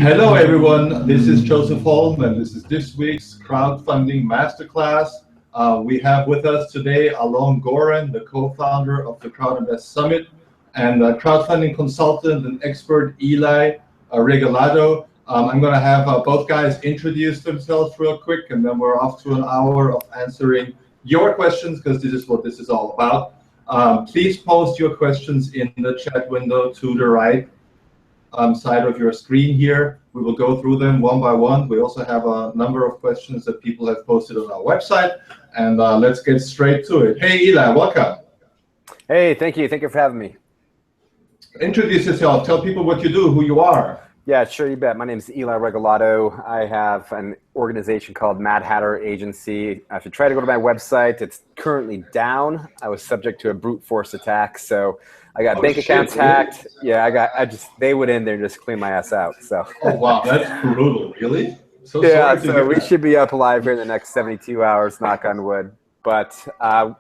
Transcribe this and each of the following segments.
Hello everyone, this is Josef Holm and this is this week's Crowdfunding Masterclass. We have with us today Alon Goren, the co-founder of the Crowdinvest Summit, and crowdfunding consultant and expert Eli Regalado. I'm going to have both guys introduce themselves real quick, and then we're off to an hour of answering your questions, because this is what this is all about. Please post your questions in the chat window to the right side of your screen here. We will go through them one by one. We also have a number of questions that people have posted on our website, and let's get straight to it. Hey Eli, welcome. Hey, thank you. Thank you for having me. Introduce yourself. Tell people what you do, who you are. Yeah, sure, you bet. My name is Eli Regalado. I have an organization called Mad Hatter Agency. If you try to go to my website, it's currently down. I was subject to a brute force attack, so I got bank accounts hacked. Really? Yeah, they went in there and just cleaned my ass out. So. Oh wow, that's brutal. Really? So we should be up alive here in the next 72 hours, knock on wood. But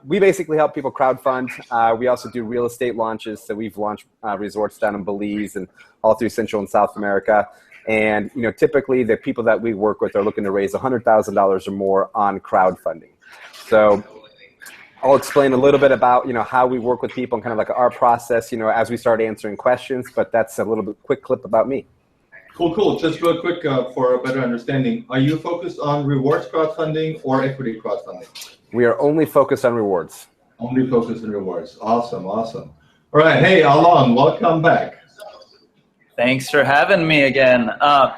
we basically help people crowdfund. We also do real estate launches. So we've launched resorts down in Belize and all through Central and South America. And typically the people that we work with are looking to raise $100,000 or more on crowdfunding. So I'll explain a little bit about how we work with people and kind of like our process as we start answering questions. But that's a little bit quick clip about me. Cool. Just real quick for a better understanding, are you focused on rewards crowdfunding or equity crowdfunding? We are only focused on rewards. Only focused on rewards. Awesome. All right. Hey, Alon, welcome back. Thanks for having me again. My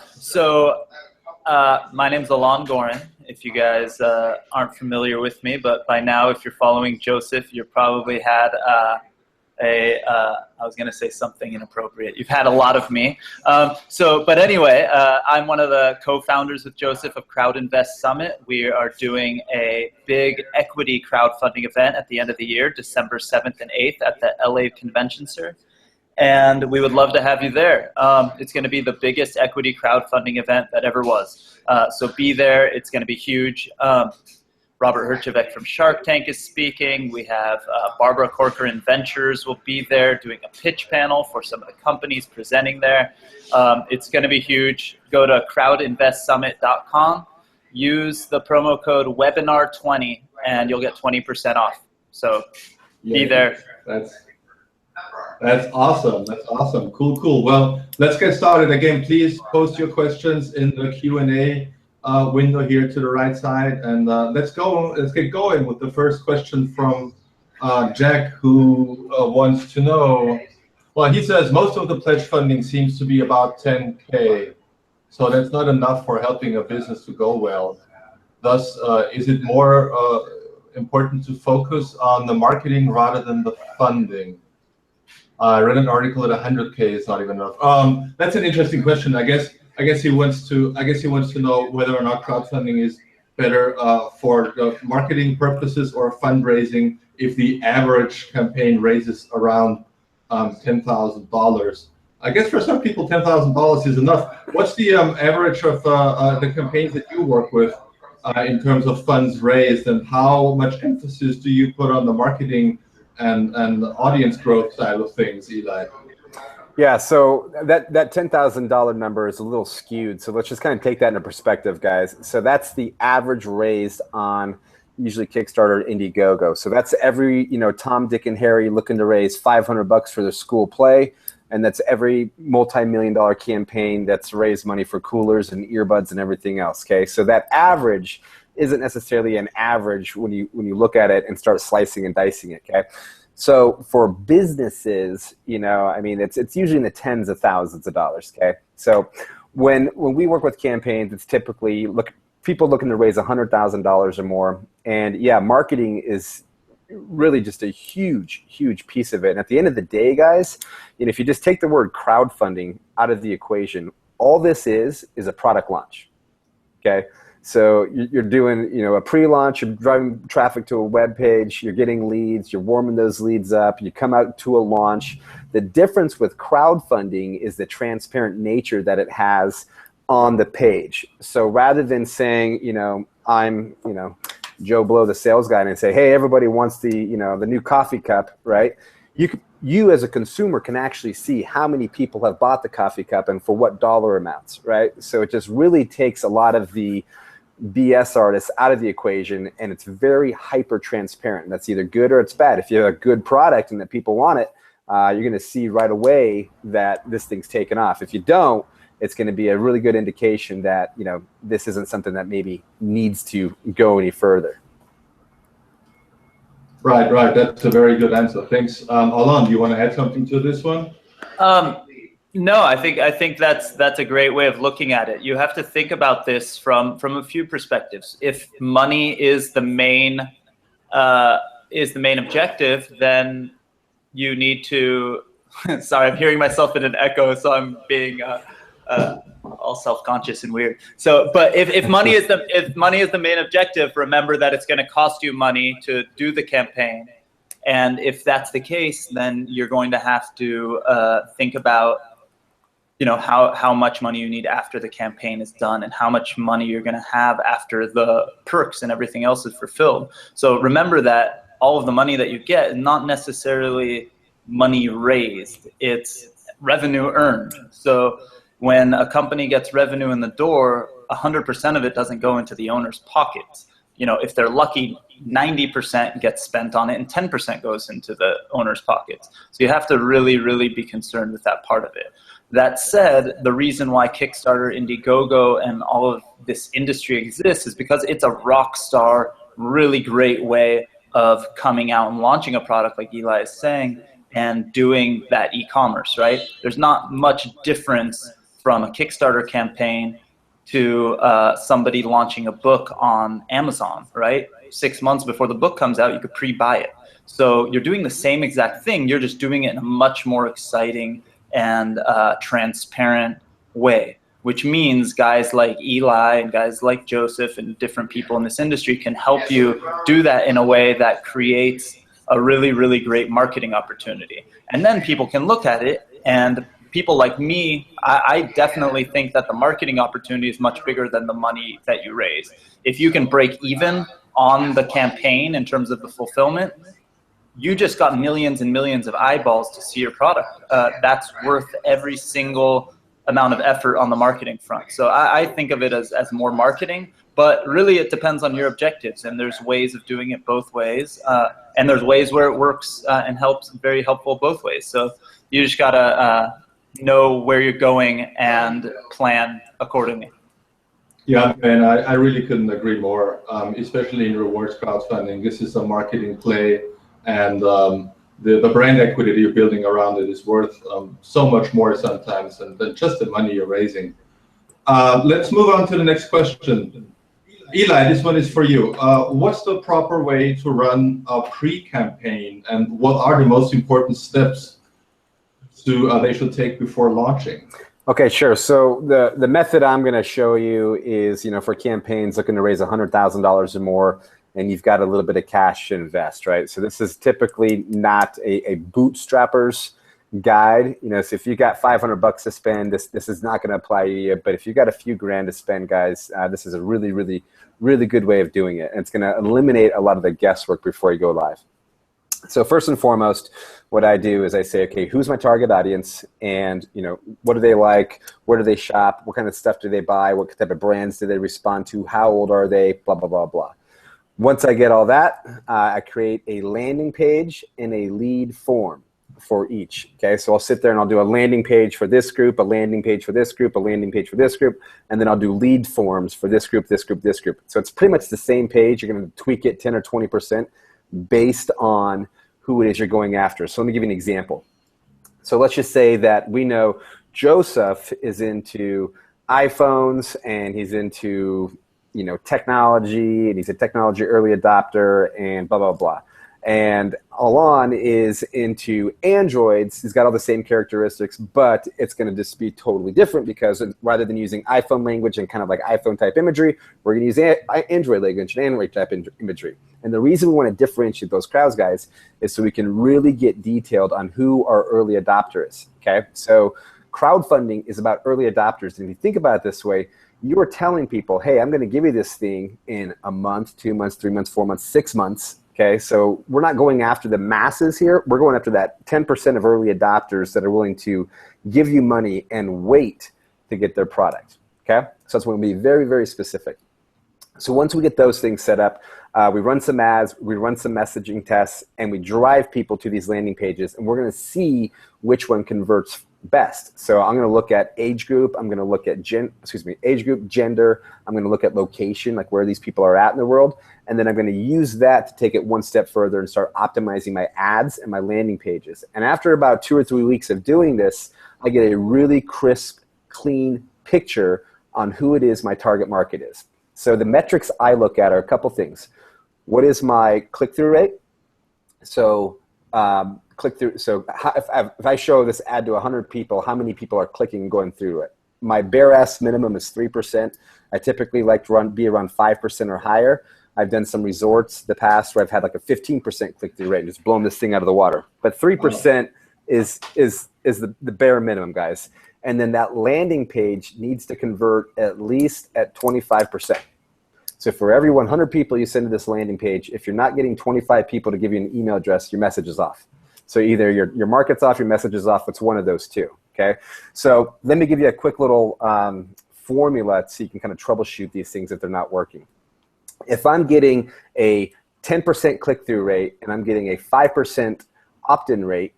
name's Alon Goren, if you guys aren't familiar with me, but by now, if you're following Josef, you probably had I was going to say something inappropriate. You've had a lot of me. But anyway, I'm one of the co-founders with Josef of Crowdinvest Summit. We are doing a big equity crowdfunding event at the end of the year, December 7th and 8th at the LA Convention Center. And we would love to have you there. It's going to be the biggest equity crowdfunding event that ever was. So be there. It's going to be huge. Robert Herjavec from Shark Tank is speaking. We have Barbara Corcoran Ventures will be there doing a pitch panel for some of the companies presenting there. It's going to be huge. Go to crowdinvestsummit.com. Use the promo code webinar20 and you'll get 20% off. So be there. That's awesome. That's awesome. Cool. Well, let's get started. Again, please post your questions in the Q&A window here to the right side, and let's get going with the first question from Jack, who wants to know. Well, he says most of the pledge funding seems to be about 10K, so that's not enough for helping a business to go well. Thus, is it more important to focus on the marketing rather than the funding? I read an article that 100K is not even enough. That's an interesting question. I guess he wants to know whether or not crowdfunding is better for marketing purposes or fundraising if the average campaign raises around $10,000. I guess for some people $10,000 is enough. What's the average of the campaigns that you work with in terms of funds raised, and how much emphasis do you put on the marketing and the audience growth side of things, Eli? Yeah, so that $10,000 number is a little skewed. So let's just kind of take that into perspective, guys. So that's the average raised on usually Kickstarter, Indiegogo. So that's every Tom, Dick, and Harry looking to raise $500 for their school play, and that's every multi-million-dollar campaign that's raised money for coolers and earbuds and everything else. Okay, so that average isn't necessarily an average when you look at it and start slicing and dicing it. Okay. So for businesses, it's usually in the tens of thousands of dollars. Okay, so when we work with campaigns, it's typically people looking to raise $100,000 or more, and yeah, marketing is really just a huge piece of it. And at the end of the day, guys, if you just take the word crowdfunding out of the equation, all this is a product launch. Okay. So you're doing, a pre-launch, you're driving traffic to a web page, you're getting leads, you're warming those leads up, you come out to a launch. The difference with crowdfunding is the transparent nature that it has on the page. So rather than saying, I'm, Joe Blow, the sales guy, and say, hey, everybody wants the new coffee cup, right? you as a consumer can actually see how many people have bought the coffee cup and for what dollar amounts, right? So it just really takes a lot of the BS artists out of the equation, and it's very hyper transparent. That's either good or it's bad. If you have a good product and that people want it, you're going to see right away that this thing's taken off. If you don't, it's going to be a really good indication that, you know, this isn't something that maybe needs to go any further. Right, right. That's a very good answer. Thanks. Alon, do you want to add something to this one? No, I think that's a great way of looking at it. You have to think about this from a few perspectives. If money is the main objective, then you need to. Sorry, I'm hearing myself in an echo, so I'm being all self-conscious and weird. So, but if money is the main objective, remember that it's going to cost you money to do the campaign. And if that's the case, then you're going to have to think about, you know, how much money you need after the campaign is done and how much money you're going to have after the perks and everything else is fulfilled. So remember that all of the money that you get is not necessarily money raised, it's revenue earned. So when a company gets revenue in the door, 100% of it doesn't go into the owner's pockets. You know, if they're lucky, 90% gets spent on it and 10% goes into the owner's pockets. So you have to really, really be concerned with that part of it. That said, the reason why Kickstarter, Indiegogo, and all of this industry exists is because it's a rock star, really great way of coming out and launching a product, like Eli is saying, and doing that e-commerce, right? There's not much difference from a Kickstarter campaign to somebody launching a book on Amazon, right? 6 months before the book comes out, you could pre-buy it. So you're doing the same exact thing, you're just doing it in a much more exciting and transparent way, which means guys like Eli and guys like Joseph and different people in this industry can help you do that in a way that creates a really, really great marketing opportunity. And then people can look at it, and people like me, I definitely think that the marketing opportunity is much bigger than the money that you raise. If you can break even on the campaign in terms of the fulfillment, you just got millions and millions of eyeballs to see your product. That's worth every single amount of effort on the marketing front. So I think of it as more marketing, but really it depends on your objectives, and there's ways of doing it both ways. And there's ways where it works and helps, very helpful both ways. So you just gotta know where you're going and plan accordingly. Yeah, and I really couldn't agree more, especially in rewards crowdfunding. This is a marketing play, and the brand equity that you're building around it is worth so much more sometimes than just the money you're raising. Let's move on to the next question. Eli, this one is for you. What's the proper way to run a pre-campaign, and what are the most important steps they should take before launching? Okay, sure. So the method I'm going to show you is, you know, for campaigns looking to raise $100,000 or more, and you've got a little bit of cash to invest, right? So this is typically not a bootstrapper's guide. You know, so if you got $500 to spend, this is not going to apply to you. But if you got a few grand to spend, guys, this is a really, really, really good way of doing it. And it's going to eliminate a lot of the guesswork before you go live. So first and foremost, what I do is I say, okay, who's my target audience, and, you know, what do they like, where do they shop, what kind of stuff do they buy, what type of brands do they respond to, how old are they, blah, blah, blah, blah. Once I get all that, I create a landing page and a lead form for each. Okay, so I'll sit there and I'll do a landing page for this group, a landing page for this group, a landing page for this group, and then I'll do lead forms for this group, this group, this group. So it's pretty much the same page. You're going to tweak it 10 or 20% based on who it is you're going after. So let me give you an example. So let's just say that we know Joseph is into iPhones and he's into, you know, technology, and he's a technology early adopter and blah, blah, blah. And Alon is into Androids. He's got all the same characteristics, but it's going to just be totally different, because rather than using iPhone language and kind of like iPhone type imagery, we're going to use Android language and Android type imagery. And the reason we want to differentiate those crowds, guys, is so we can really get detailed on who our early adopter is. Okay, so crowdfunding is about early adopters. And if you think about it this way, you are telling people, hey, I'm going to give you this thing in a month, 2 months, 3 months, 4 months, 6 months. Okay, so we're not going after the masses here. We're going after that 10% of early adopters that are willing to give you money and wait to get their product. Okay, so that's when we be very, very specific. So once we get those things set up, we run some ads, we run some messaging tests, and we drive people to these landing pages, and we're going to see which one converts best. So I'm going to look at age group, I'm going to look at age group, gender, I'm going to look at location, like where these people are at in the world, and then I'm going to use that to take it one step further and start optimizing my ads and my landing pages. And after about 2 or 3 weeks of doing this, I get a really crisp, clean picture on who it is my target market is. So the metrics I look at are a couple things. What is my click-through rate? So click-through. So if I show this ad to 100 people, how many people are clicking and going through it? My bare ass minimum is 3%. I typically like to be around 5% or higher. I've done some resorts the past where I've had like a 15% click-through rate, just blowing this thing out of the water. But 3% is the bare minimum, guys. And then that landing page needs to convert at least at 25%. So for every 100 people you send to this landing page, if you're not getting 25 people to give you an email address, your message is off. So either your market's off, your message is off. It's one of those two. Okay. So let me give you a quick little formula so you can kind of troubleshoot these things if they're not working. If I'm getting a 10% click-through rate and I'm getting a 5% opt-in rate,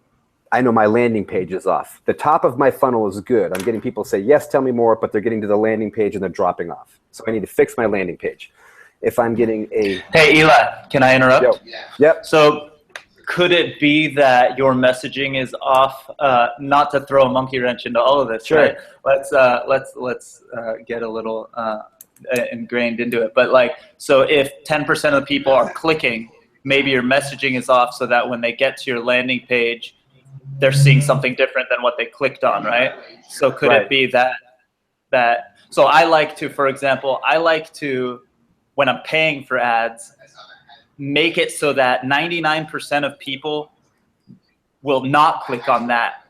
I know my landing page is off. The top of my funnel is good. I'm getting people say, yes, tell me more, but they're getting to the landing page and they're dropping off. So I need to fix my landing page. If I'm getting a... Hey, Eli, can I interrupt? Yep. So could it be that your messaging is off? Not to throw a monkey wrench into all of this, sure. Right? Let's get a little ingrained into it. But like, so if 10% of the people are clicking, maybe your messaging is off so that when they get to your landing page, they're seeing something different than what they clicked on, right? So could it be that so I like to, for example, when I'm paying for ads, make it so that 99% of people will not click on that.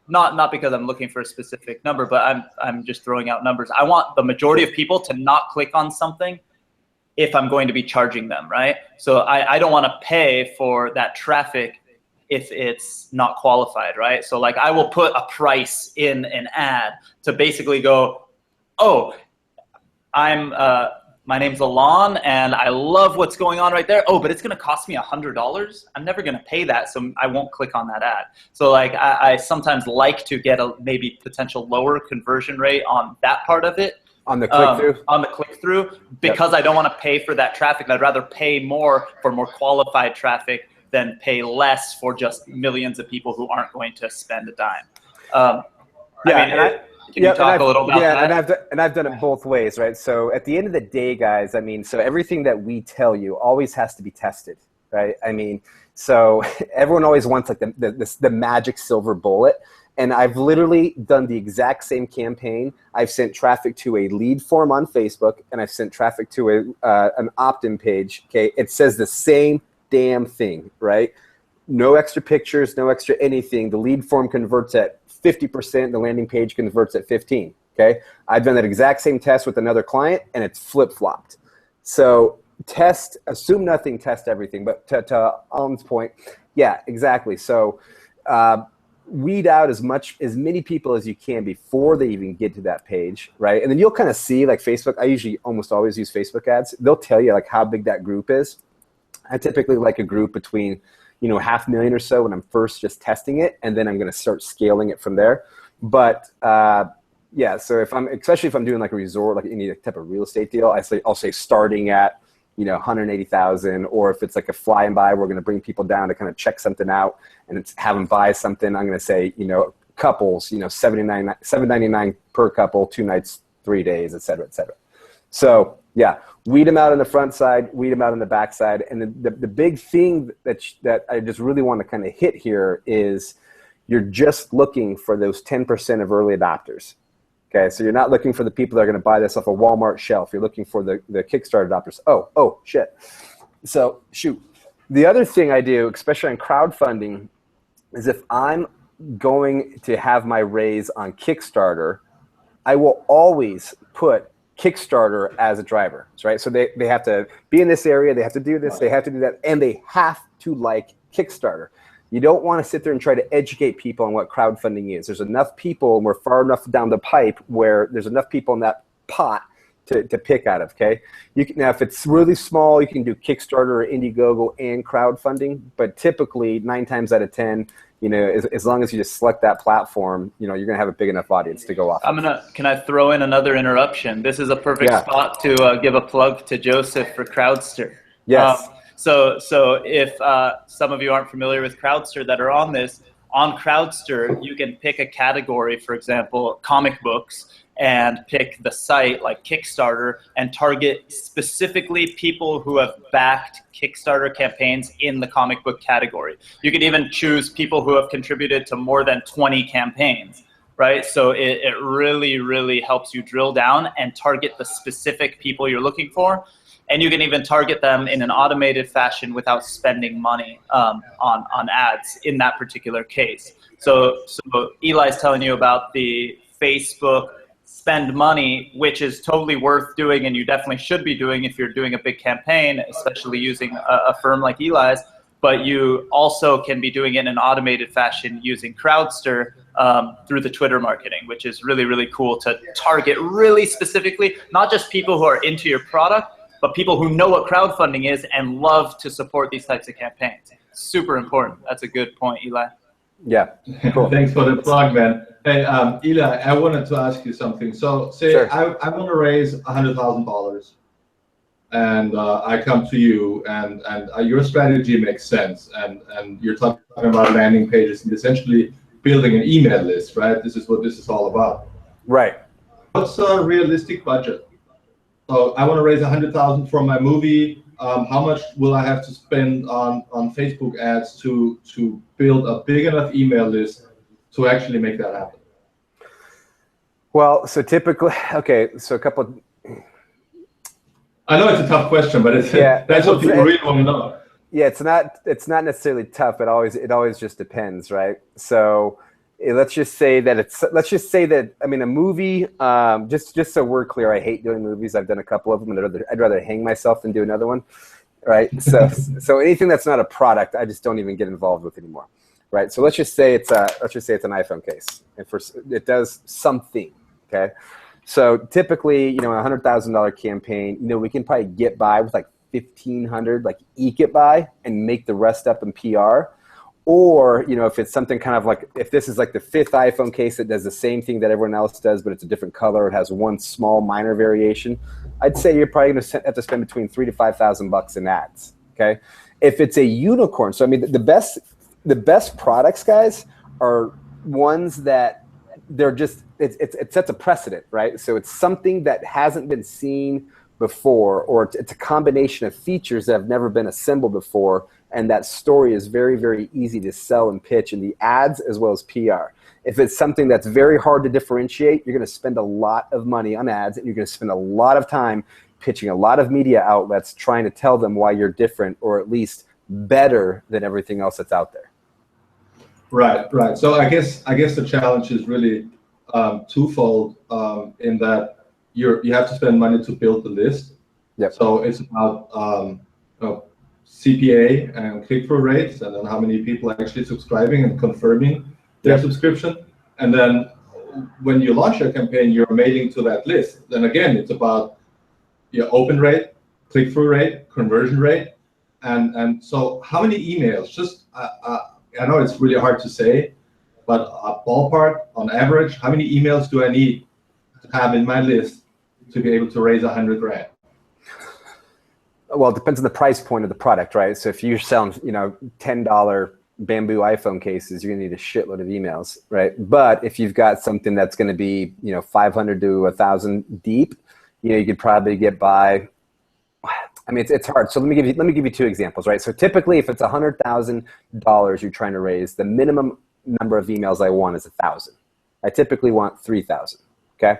Not because I'm looking for a specific number, but I'm just throwing out numbers. I want the majority of people to not click on something if I'm going to be charging them, right? So I don't want to pay for that traffic if it's not qualified, right? So like I will put a price in an ad to basically go, oh, my name's Alon and I love what's going on right there. Oh, but it's gonna cost me $100. I'm never gonna pay that, so I won't click on that ad. So like I sometimes like to get a maybe potential lower conversion rate on that part of it. On the click-through? On the click-through, because I don't wanna pay for that traffic. I'd rather pay more for more qualified traffic than pay less for just millions of people who aren't going to spend a dime. Can you talk a little about that? And I've done it both ways, right? So at the end of the day, guys, I mean, so everything that we tell you always has to be tested, right? I mean, so everyone always wants like the magic silver bullet. And I've literally done the exact same campaign. I've sent traffic to a lead form on Facebook, and I've sent traffic to an opt-in page. Okay, it says the same damn thing, right? No extra pictures, no extra anything. The lead form converts at 50%, the landing page converts at 15, okay? I've done that exact same test with another client, and it's flip-flopped. So test, assume nothing, test everything. But to Alon's point, yeah, exactly. So weed out as many people as you can before they even get to that page, right? And then you'll kind of see, like Facebook, I usually almost always use Facebook ads. They'll tell you like how big that group is. I typically like a group between, 500,000 or so when I'm first just testing it, and then I'm going to start scaling it from there. But yeah, so especially if I'm doing like a resort, like any type of real estate deal, I'll say starting at 180,000, or if it's like a fly and buy, we're going to bring people down to kind of check something out and have them buy something. I'm going to say couples, $799 per couple, 2 nights, 3 days, et cetera, et cetera. So yeah, weed them out on the front side, weed them out on the back side. And the big thing that I just really want to kind of hit here is you're just looking for those 10% of early adopters. Okay, so you're not looking for the people that are going to buy this off a Walmart shelf. You're looking for the Kickstarter adopters. Oh, shit. So shoot. The other thing I do, especially on crowdfunding, is if I'm going to have my raise on Kickstarter, I will always put Kickstarter as a driver, right? So they have to be in this area, they have to do this, they have to do that, and they have to like Kickstarter. You don't want to sit there and try to educate people on what crowdfunding is. There's enough people, and we're far enough down the pipe where there's enough people in that pot to pick out of, okay? Now, if it's really small, you can do Kickstarter or Indiegogo and crowdfunding, but typically 9 times out of 10, as long as you just select that platform, you're going to have a big enough audience to go off. Can I throw in another interruption? This is a perfect spot to give a plug to Josef for Crowdster. Yes. So if some of you aren't familiar with Crowdster that are on this, on Crowdster, you can pick a category, for example, comic books, and pick the site like Kickstarter and target specifically people who have backed Kickstarter campaigns in the comic book category. You can even choose people who have contributed to more than 20 campaigns, right? So it really, really helps you drill down and target the specific people you're looking for. And you can even target them in an automated fashion without spending money on ads in that particular case. So Eli's telling you about the Facebook spend money, which is totally worth doing, and you definitely should be doing if you're doing a big campaign, especially using a firm like Eli's. But you also can be doing it in an automated fashion using Crowdster through the Twitter marketing, which is really, really cool to target really specifically, not just people who are into your product, but people who know what crowdfunding is and love to support these types of campaigns. Super important. That's a good point, Eli. Yeah, cool. Thanks for the plug, man. Hey, Eli, I wanted to ask you something. So say Sure. I want to raise $100,000 and I come to you and your strategy makes sense. And you're talking about landing pages and essentially building an email list, right? This is what this is all about. Right. What's a realistic budget? So I want to raise $100,000 for my movie. How much will I have to spend on Facebook ads to build a big enough email list to actually make that happen? Well, so typically, okay, so a couple. I know it's a tough question, but that's what people really want to know. Yeah, it's not necessarily tough. It always just depends, right? So let's just say that I mean, a movie. Just so we're clear, I hate doing movies. I've done a couple of them, and I'd rather hang myself than do another one, right? So anything that's not a product, I just don't even get involved with anymore, right? So let's just say it's an iPhone case, and it does something, okay? So typically, a $100,000 campaign, we can probably get by with like 1,500, like eke it by, and make the rest up in PR. Or, if it's something kind of like, if this is like the 5th iPhone case that does the same thing that everyone else does, but it's a different color, it has one small minor variation, I'd say you're probably going to have to spend between $3,000 to $5,000 in ads. Okay, if it's a unicorn, so I mean, the best products, guys, are ones that they're just it sets a precedent, right? So it's something that hasn't been seen before, or it's a combination of features that have never been assembled before. And that story is very, very easy to sell and pitch in the ads as well as PR. If it's something that's very hard to differentiate, you're going to spend a lot of money on ads, and you're going to spend a lot of time pitching a lot of media outlets trying to tell them why you're different, or at least better than everything else that's out there. Right. So I guess the challenge is really twofold in that you have to spend money to build the list. Yep. So it's about CPA and click-through rates, and then how many people are actually subscribing and confirming their subscription. And then when you launch your campaign, you're mailing to that list. Then again, it's about your open rate, click-through rate, conversion rate. And so how many emails? Just I know it's really hard to say, but a ballpark on average, how many emails do I need to have in my list to be able to raise $100,000? Well, it depends on the price point of the product, right? So if you're selling, $10 bamboo iPhone cases, you're gonna need a shitload of emails, right? But if you've got something that's gonna be, 500 to 1,000 deep, you could probably get by. I mean, it's hard. So let me give you 2 examples, right? So typically, if it's $100,000 you're trying to raise, the minimum number of emails I want is 1,000. I typically want 3,000. Okay.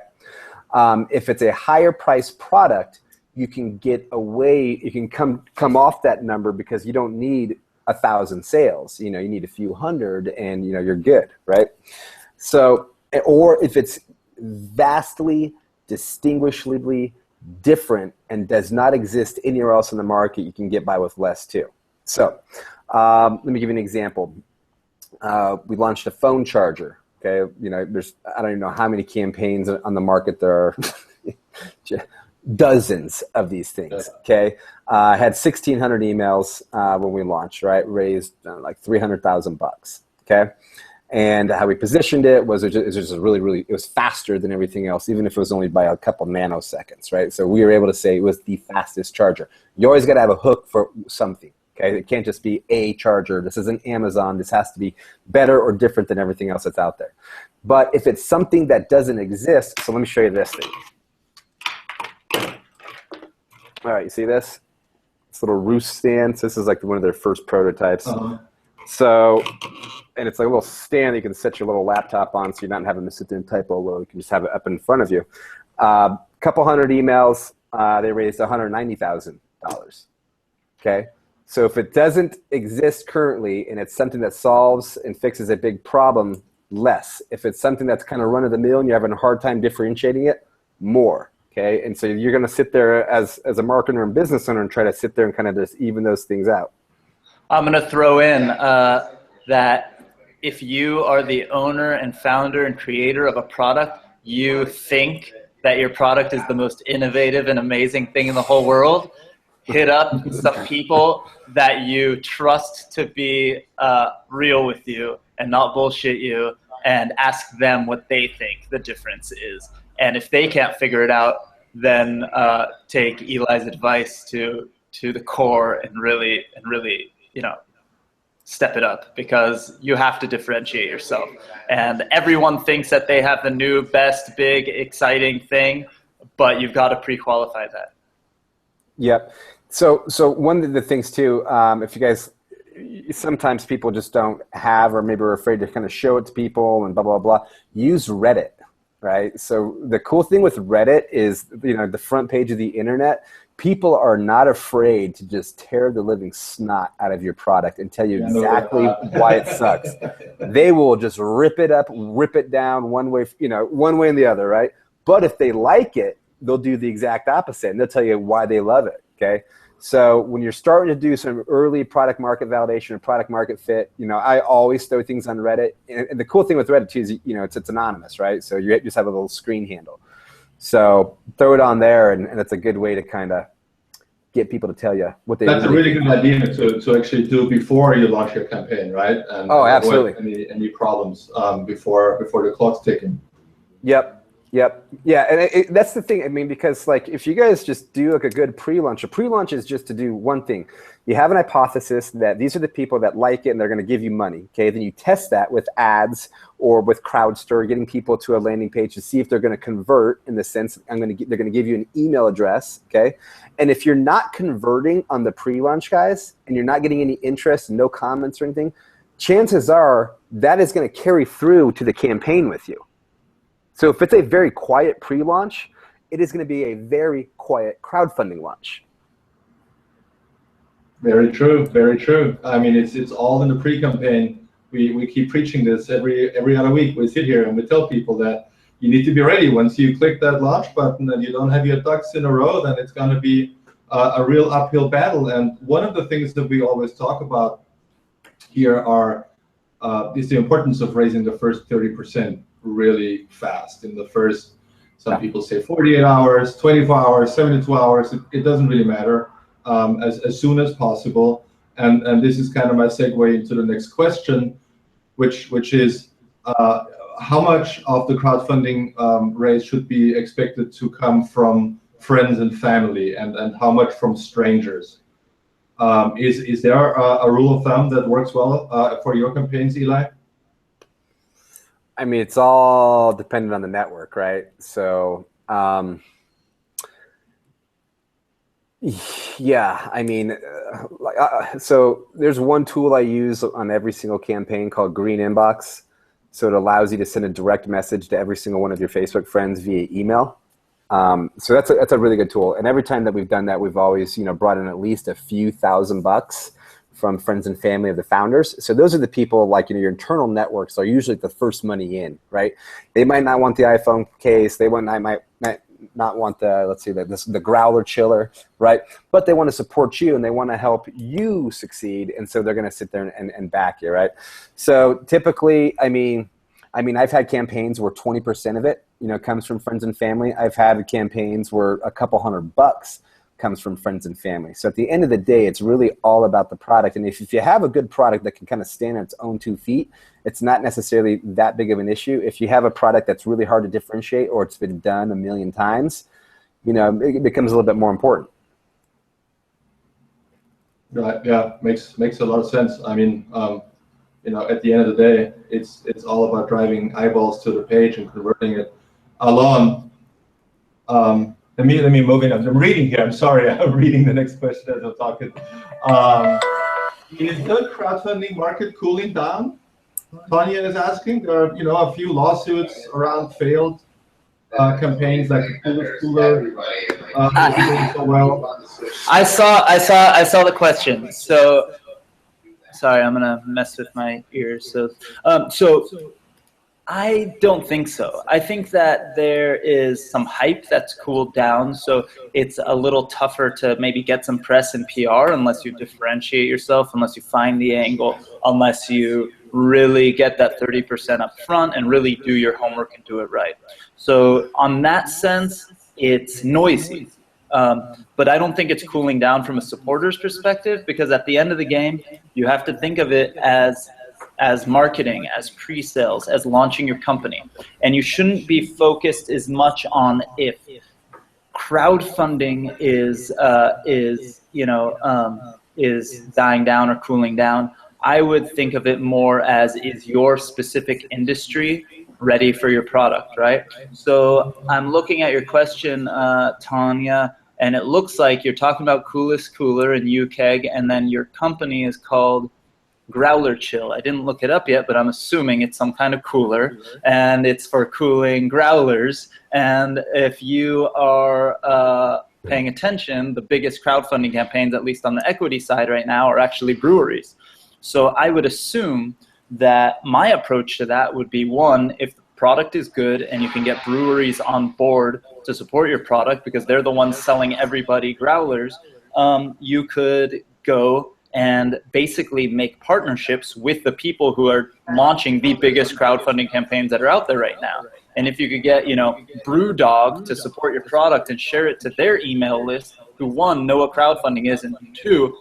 If it's a higher price product, you can get away. You can come off that number because you don't need 1,000 sales. You need a few hundred, and you're good, right? So, or if it's vastly distinguishably different and does not exist anywhere else in the market. You can get by with less too. So let me give you an example. We launched a phone charger. Okay, there's, I don't even know how many campaigns on the market there are. Dozens of these things. Okay, I had 1,600 emails when we launched. Right, raised like $300,000. Okay, and how we positioned it was it was really it was faster than everything else, even if it was only by a couple nanoseconds. Right, so we were able to say it was the fastest charger. You always got to have a hook for something. Okay, it can't just be a charger. This isn't Amazon. This has to be better or different than everything else that's out there. But if it's something that doesn't exist, so let me show you this thing. All right, you see this? This little roost stand. So this is like one of their first prototypes. So, and it's like a little stand that you can set your little laptop on, so you're not having to sit there and type all over. You can just have it up in front of you. Couple hundred emails. They raised $190,000. Okay. So if it doesn't exist currently and it's something that solves and fixes a big problem, less. If it's something that's kind of run-of-the-mill and you're having a hard time differentiating it, more. Okay, and so you're going to sit there as a marketer and business owner and try to sit there and kind of just even those things out. I'm going to throw in that if you are the owner and founder and creator of a product, you think that your product is the most innovative and amazing thing in the whole world, hit up some people that you trust to be real with you and not bullshit you, and ask them what they think the difference is. And if they can't figure it out, then take Eli's advice to the core and really step it up, because you have to differentiate yourself. And everyone thinks that they have the new, best, big, exciting thing, but you've got to pre-qualify that. Yep. So one of the things too, if you guys, sometimes people just don't have, or maybe are afraid to kind of show it to people and blah, blah, blah, use Reddit, right? So the cool thing with Reddit is, the front page of the internet, people are not afraid to just tear the living snot out of your product and tell you exactly why it sucks. They will just rip it up, rip it down one way and the other, right? But if they like it, they'll do the exact opposite, and they'll tell you why they love it, okay? So when you're starting to do some early product market validation or product market fit, I always throw things on Reddit. And the cool thing with Reddit too is, it's anonymous, right? So you just have a little screen handle. So throw it on there, and it's a good way to kind of get people to tell you what they That's a really good idea to actually do before you launch your campaign, right? And absolutely. Any problems before the clock's ticking. Yep. Yeah, and that's the thing. I mean, because if you guys just do a good pre-launch, a pre-launch is just to do one thing. You have an hypothesis that these are the people that like it and they're going to give you money. Okay, then you test that with ads or with Crowdster, getting people to a landing page to see if they're going to convert. In the sense, they're going to give you an email address. Okay, and if you're not converting on the pre-launch, guys, and you're not getting any interest, no comments or anything, chances are that is going to carry through to the campaign with you. So if it's a very quiet pre-launch, it is going to be a very quiet crowdfunding launch. Very true, very true. I mean, it's all in the pre-campaign. We keep preaching this every other week. We sit here and we tell people that you need to be ready. Once you click that launch button and you don't have your ducks in a row, then it's going to be a real uphill battle. And one of the things that we always talk about here is the importance of raising the first 30% really fast. In the first, some people say 48 hours, 24 hours, 72 hours, it doesn't really matter, as soon as possible. And this is kind of my segue into the next question, which is how much of the crowdfunding raise should be expected to come from friends and family, and how much from strangers? Is there a rule of thumb that works well for your campaigns, Eli? I mean, it's all dependent on the network, right? So, yeah, I mean, so there's one tool I use on every single campaign called Green Inbox. So it allows you to send a direct message to every single one of your Facebook friends via email. So that's a really good tool. And every time that we've done that, we've always, brought in at least a few $1,000 from friends and family of the founders. So those are the people, your internal networks are usually the first money in, right? They might not want the iPhone case. They might not want the, let's see, the growler chiller, right? But they want to support you and they want to help you succeed, and so they're going to sit there and back you, right? So typically, I mean, I've had campaigns where 20% of it, comes from friends and family. I've had campaigns where a couple $100 comes from friends and family. So at the end of the day, it's really all about the product. And if you have a good product that can kind of stand on its own 2 feet, it's not necessarily that big of an issue. If you have a product that's really hard to differentiate or it's been done a million times, it becomes a little bit more important. Right. Yeah. Makes a lot of sense. I mean, at the end of the day, it's all about driving eyeballs to the page and converting it. Alon, let me move in. I'm reading here. I'm sorry. I'm reading the next question as I'm talking. Is the crowdfunding market cooling down? Tanya is asking. There are, a few lawsuits around failed campaigns like Cooler doing so well. I saw the question. So sorry, I'm gonna mess with my ears. So I don't think so. I think that there is some hype that's cooled down, so it's a little tougher to maybe get some press and PR unless you differentiate yourself, unless you find the angle, unless you really get that 30% up front and really do your homework and do it right. So on that sense, it's noisy. But I don't think it's cooling down from a supporter's perspective, because at the end of the game, you have to think of it as marketing, as pre-sales, as launching your company. And you shouldn't be focused as much on if crowdfunding is dying down or cooling down. I would think of it more as, is your specific industry ready for your product, right? So I'm looking at your question, Tanya, and it looks like you're talking about Coolest Cooler and UKEG, and then your company is called Growler Chill. I didn't look it up yet, but I'm assuming it's some kind of cooler, and it's for cooling growlers. And if you are paying attention, the biggest crowdfunding campaigns, at least on the equity side right now, are actually breweries. So I would assume that my approach to that would be, one, if the product is good and you can get breweries on board to support your product because they're the ones selling everybody growlers, you could go and basically make partnerships with the people who are launching the biggest crowdfunding campaigns that are out there right now. And if you could get, BrewDog to support your product and share it to their email list, who, one, know what crowdfunding is, and two,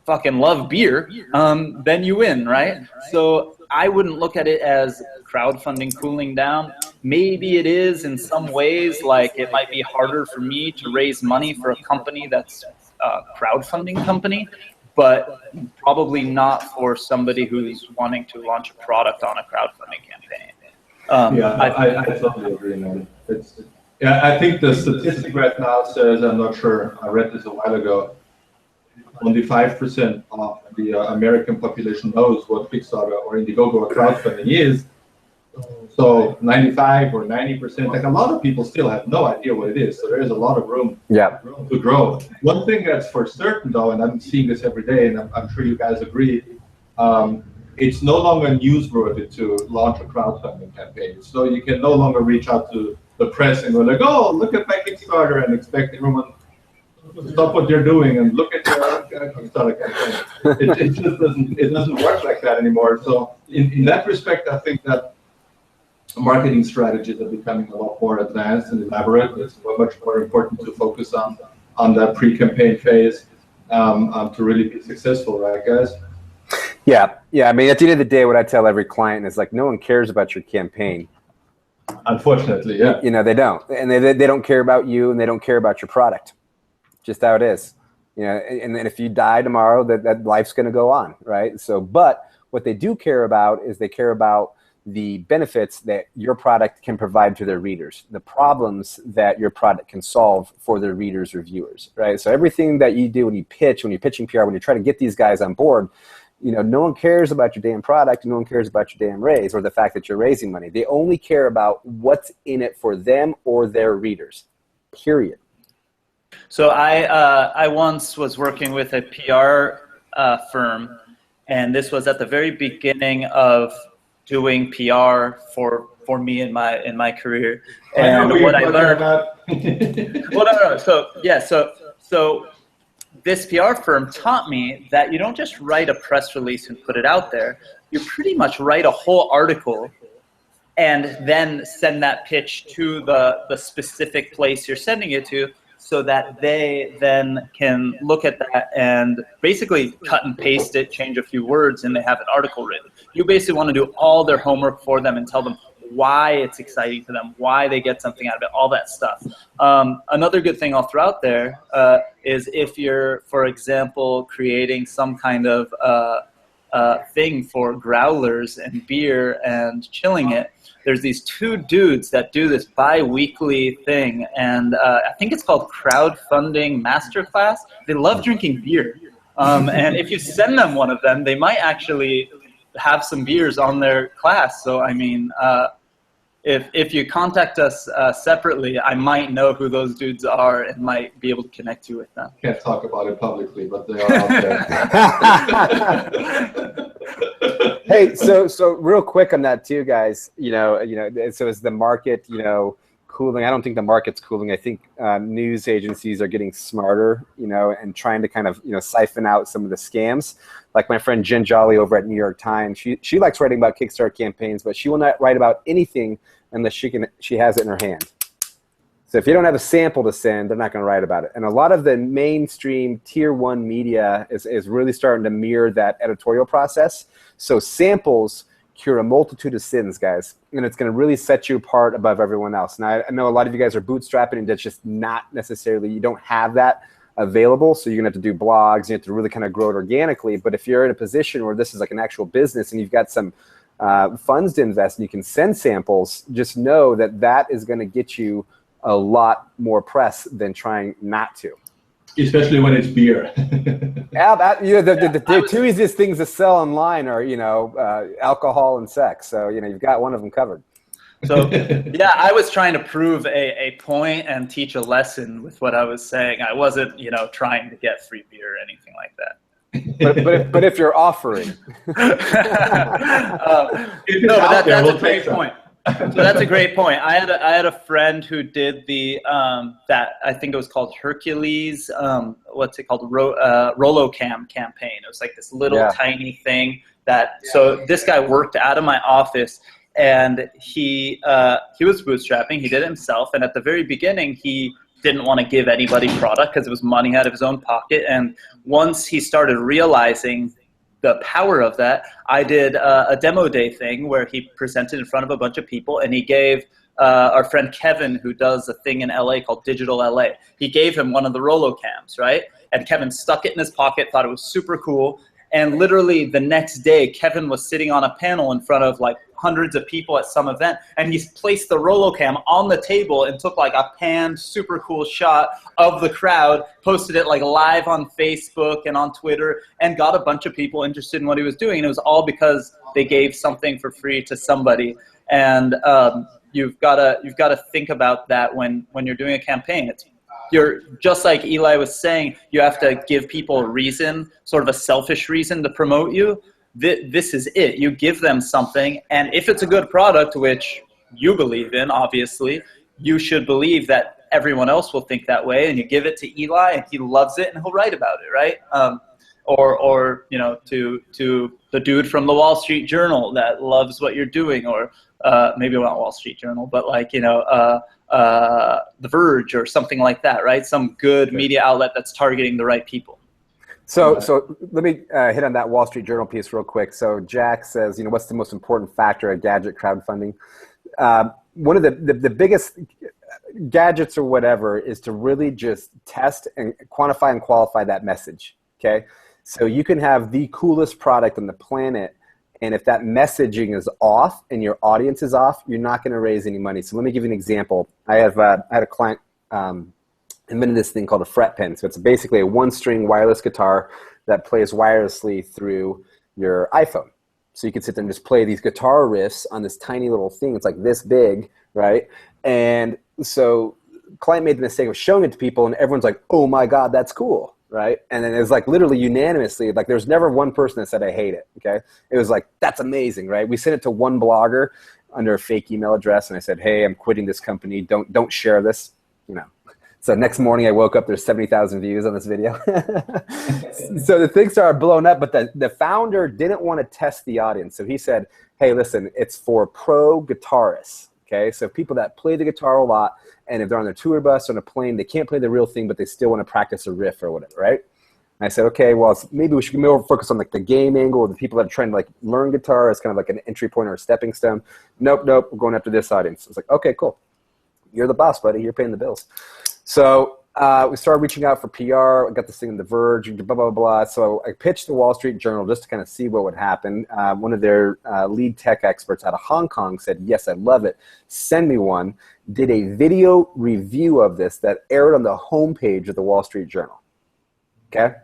fucking love beer, then you win, right? So I wouldn't look at it as crowdfunding cooling down. Maybe it is in some ways. Like, it might be harder for me to raise money for a company that's a crowdfunding company, but probably not for somebody who's wanting to launch a product on a crowdfunding campaign. I totally agree, man. I think the statistic right now says, I'm not sure, I read this a while ago, only 5% of the American population knows what Kickstarter or Indiegogo or crowdfunding is. So 95 or 90%, like, a lot of people still have no idea what it is. So there is a lot of room to grow. One thing that's for certain, though, and I'm seeing this every day, and I'm sure you guys agree, it's no longer newsworthy to launch a crowdfunding campaign. So you can no longer reach out to the press and go like, oh, look at my Kickstarter, and expect everyone to stop what they're doing and look at your Kickstarter campaign. It just doesn't work like that anymore. So in that respect, I think that marketing strategies are becoming a lot more advanced and elaborate. It's much more important to focus on that pre-campaign phase to really be successful, right, guys? Yeah. I mean, at the end of the day, what I tell every client is, like, no one cares about your campaign. Unfortunately, yeah. They don't, and they don't care about you, and they don't care about your product. Just how it is, and then if you die tomorrow, that life's going to go on, right? So, but what they do care about is they care about the benefits that your product can provide to their readers, the problems that your product can solve for their readers or viewers, right? So everything that you do when you're pitching PR, when you're trying to get these guys on board, no one cares about your damn product, no one cares about your damn raise or the fact that you're raising money. They only care about what's in it for them or their readers, period. So I once was working with a PR firm, and this was at the very beginning of doing PR for for me in my career. And what I learned. Well, no. So this PR firm taught me that you don't just write a press release and put it out there. You pretty much write a whole article and then send that pitch to the specific place you're sending it to, so that they then can look at that and basically cut and paste it, change a few words, and they have an article written. You basically want to do all their homework for them and tell them why it's exciting to them, why they get something out of it, all that stuff. Another good thing I'll throw out there is if you're, for example, creating some kind of thing for growlers and beer and chilling it, there's these two dudes that do this bi-weekly thing, and I think it's called Crowdfunding Masterclass. They love drinking beer. And if you send them one of them, they might actually have some beers on their class. So, I mean, if you contact us separately, I might know who those dudes are and might be able to connect you with them. Can't talk about it publicly, but they are out there. Hey, so real quick on that too, guys. So is the market, cooling? I don't think the market's cooling. I think news agencies are getting smarter, and trying to kind of, siphon out some of the scams. Like my friend Jen Jolly over at New York Times, she likes writing about Kickstarter campaigns, but she will not write about anything unless she has it in her hand. So if you don't have a sample to send, they're not going to write about it. And a lot of the mainstream tier 1 media is really starting to mirror that editorial process. So samples cure a multitude of sins, guys, and it's going to really set you apart above everyone else. Now, I know a lot of you guys are bootstrapping, and that's just not necessarily, you don't have that available, so you're going to have to do blogs, you have to really kind of grow it organically. But if you're in a position where this is like an actual business and you've got some funds to invest and you can send samples, just know that that is going to get you a lot more press than trying not to. Especially when it's beer. Yeah, the two easiest things to sell online are, alcohol and sex. So, you've got one of them covered. So, yeah, I was trying to prove a point and teach a lesson with what I was saying. I wasn't, trying to get free beer or anything like that. But if you're offering. That's a great point. So that's a great point. I had a friend who did the that I think it was called Hercules. What's it called? Rolocam campaign. It was like this little tiny thing that. So this guy worked out of my office, and he was bootstrapping. He did it himself, and at the very beginning he didn't want to give anybody product because it was money out of his own pocket. And once he started realizing the power of that, I did a demo day thing where he presented in front of a bunch of people, and he gave our friend Kevin, who does a thing in LA called Digital LA, he gave him one of the Rolocams, right? And Kevin stuck it in his pocket, thought it was super cool. And literally the next day, Kevin was sitting on a panel in front of like hundreds of people at some event, and he's placed the Rolocam on the table and took like a panned, super cool shot of the crowd, posted it like live on Facebook and on Twitter, and got a bunch of people interested in what he was doing. And it was all because they gave something for free to somebody. And you've got to think about that when you're doing a campaign. You're just like Eli was saying, you have to give people a reason, sort of a selfish reason to promote you. This is it. You give them something, and if it's a good product, which you believe in, obviously, you should believe that everyone else will think that way, and you give it to Eli, and he loves it, and he'll write about it, right? Or to the dude from the Wall Street Journal that loves what you're doing, or maybe not Wall Street Journal, but like, The Verge or something like that, right? Some good media outlet that's targeting the right people. So let me hit on that Wall Street Journal piece real quick. So Jack says, what's the most important factor of gadget crowdfunding? One of the biggest gadgets or whatever is to really just test and quantify and qualify that message, okay? So you can have the coolest product on the planet, and if that messaging is off and your audience is off, you're not going to raise any money. So let me give you an example. I had a client invented this thing called a fret pen. So it's basically a one-string wireless guitar that plays wirelessly through your iPhone. So you can sit there and just play these guitar riffs on this tiny little thing. It's like this big, right? And so client made the mistake of showing it to people, and everyone's like, oh my God, that's cool. right? And then it was like literally unanimously, like there's never one person that said, I hate it, okay? It was like, that's amazing, right? We sent it to one blogger under a fake email address, and I said, hey, I'm quitting this company. Don't share this, you know. So next morning I woke up, there's 70,000 views on this video. So the thing started blowing up, but the founder didn't want to test the audience. So he said, hey, listen, it's for pro guitarists, okay? So people that play the guitar a lot, and if they're on their tour bus or on a plane, they can't play the real thing, but they still want to practice a riff or whatever, right? And I said, okay, well, maybe we should more focus on like the game angle, or the people that are trying to like learn guitar as kind of like an entry point or a stepping stone. Nope, we're going after this audience. I was like, okay, cool. You're the boss, buddy. You're paying the bills. So we started reaching out for PR. I got this thing in The Verge, blah, blah, blah. So I pitched the Wall Street Journal just to kind of see what would happen. One of their lead tech experts out of Hong Kong said, yes, I love it. Send me one. Did a video review of this that aired on the homepage of the Wall Street Journal. Okay?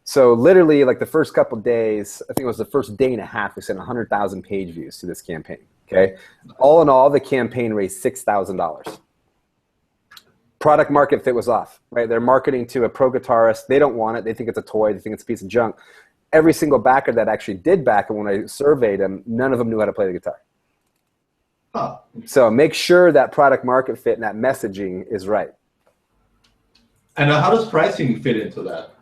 So literally like the first couple days, I think it was the first day and a half, we sent 100,000 page views to this campaign. Okay? All in all, the campaign raised $6,000. Product market fit was off, right? They're marketing to a pro guitarist. They don't want it. They think it's a toy. They think it's a piece of junk. Every single backer that actually did back it, when I surveyed them, none of them knew how to play the guitar. Huh. So make sure that product market fit and that messaging is right. And how does pricing fit into that?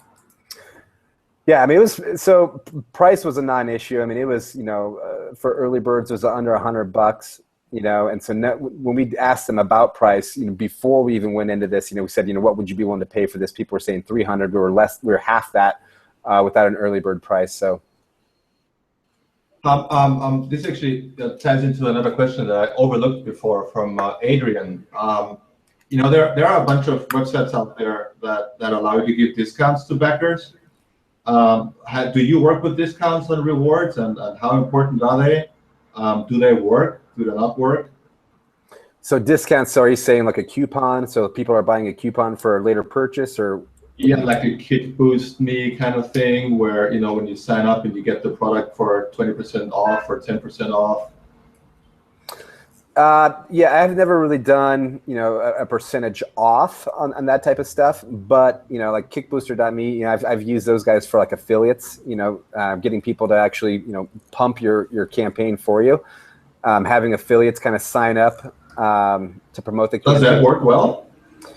Yeah, I mean, it was, so price was a non-issue. I mean, it was, you know, for early birds, it was under $100. You know, and so when we asked them about price, you know, before we even went into this, you know, we said, you know, what would you be willing to pay for this? People were saying 300. We were less. We were half that without an early bird price. So, this actually ties into another question that I overlooked before from Adrian. You know, there are a bunch of websites out there that allow you to give discounts to backers. Do you work with discounts and rewards, and how important are they? Do they work? Do they not work? So discounts, so are you saying like a coupon? So people are buying a coupon for a later purchase, or? Yeah, like a Kit Boost Me kind of thing, where, you know, when you sign up and you get the product for 20% off or 10% off. Yeah, I've never really done, you know, a percentage off on that type of stuff, but, you know, like kickbooster.me, you know, I've used those guys for like affiliates, you know, getting people to actually, you know, pump your campaign for you. Having affiliates kind of sign up to promote the campaign. Does that work well?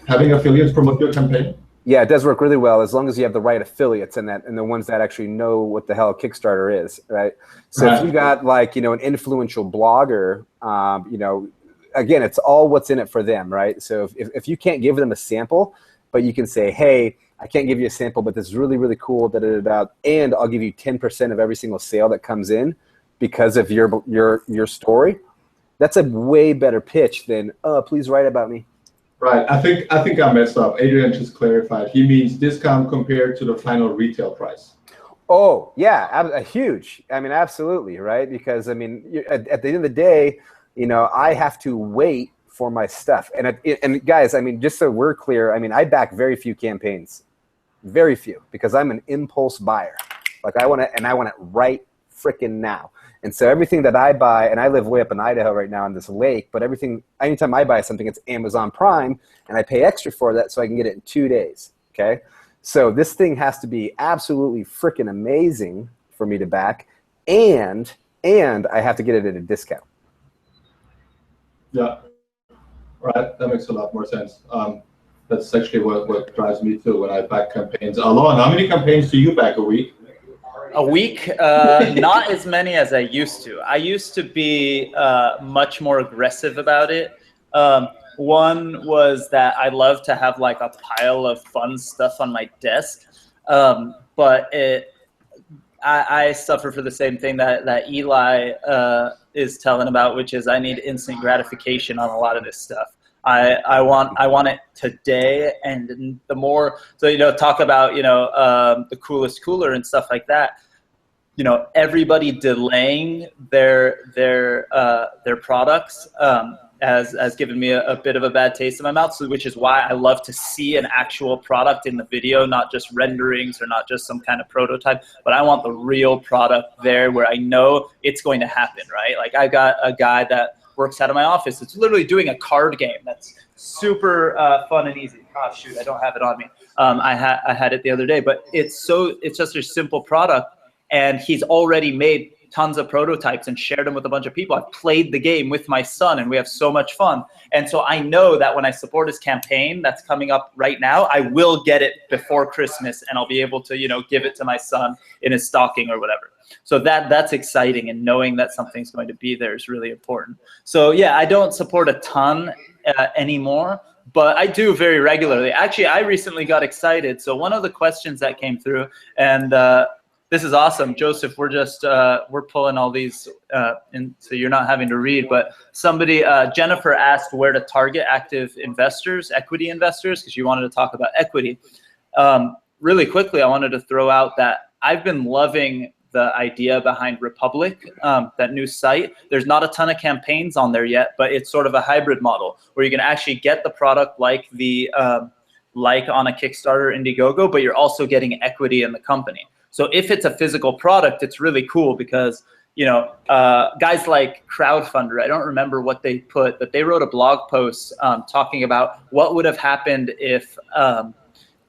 Having affiliates promote your campaign? Yeah, it does work really well as long as you have the right affiliates and the ones that actually know what the hell Kickstarter is, right? So right. If you got like, you know, an influential blogger, you know, again, it's all what's in it for them, right? So if you can't give them a sample, but you can say, hey, I can't give you a sample, but this is really, really cool, and I'll give you 10% of every single sale that comes in because of your story. That's a way better pitch than, oh, please write about me. Right. I think I messed up. Adrian just clarified. He means discount compared to the final retail price. Oh, yeah, huge. I mean, absolutely, right? Because, I mean, at the end of the day, you know, I have to wait for my stuff. And guys, I mean, just so we're clear, I mean, I back very few campaigns. Very few. Because I'm an impulse buyer. Like, I want it right freaking now. And so everything that I buy, and I live way up in Idaho right now on this lake, but anytime I buy something, it's Amazon Prime, and I pay extra for that so I can get it in 2 days, okay? So this thing has to be absolutely freaking amazing for me to back, and I have to get it at a discount. Yeah, right, that makes a lot more sense. That's actually what drives me too when I back campaigns. Alon, how many campaigns do you back a week? A week? Not as many as I used to. I used to be much more aggressive about it. One was that I love to have like a pile of fun stuff on my desk, but I suffer for the same thing that Eli is telling about, which is I need instant gratification on a lot of this stuff. I want it today, and the more, so, you know, talk about, you know, the coolest cooler and stuff like that. You know, everybody delaying their products has given me a bit of a bad taste in my mouth. So, which is why I love to see an actual product in the video, not just renderings or not just some kind of prototype, but I want the real product there where I know it's going to happen, right? Like I got a guy that works out of my office. It's literally doing a card game that's super fun and easy. Oh shoot, I don't have it on me. I had it the other day, but it's just a simple product, and he's already made tons of prototypes and shared them with a bunch of people. I've played the game with my son, and we have so much fun. And so I know that when I support his campaign that's coming up right now, I will get it before Christmas, and I'll be able to, give it to my son in his stocking or whatever. So that's exciting, and knowing that something's going to be there is really important. So yeah, I don't support a ton anymore, but I do very regularly. Actually, I recently got excited. So one of the questions that came through, and this is awesome, Joseph. We're just we're pulling all these in, so you're not having to read. But somebody, Jennifer, asked where to target active investors, equity investors, because you wanted to talk about equity. Really quickly, I wanted to throw out that I've been loving the idea behind Republic, that new site. There's not a ton of campaigns on there yet, but it's sort of a hybrid model where you can actually get the product like the like on a Kickstarter, Indiegogo, but you're also getting equity in the company. So if it's a physical product, it's really cool because, guys like Crowdfunder, I don't remember what they put, but they wrote a blog post talking about what would have happened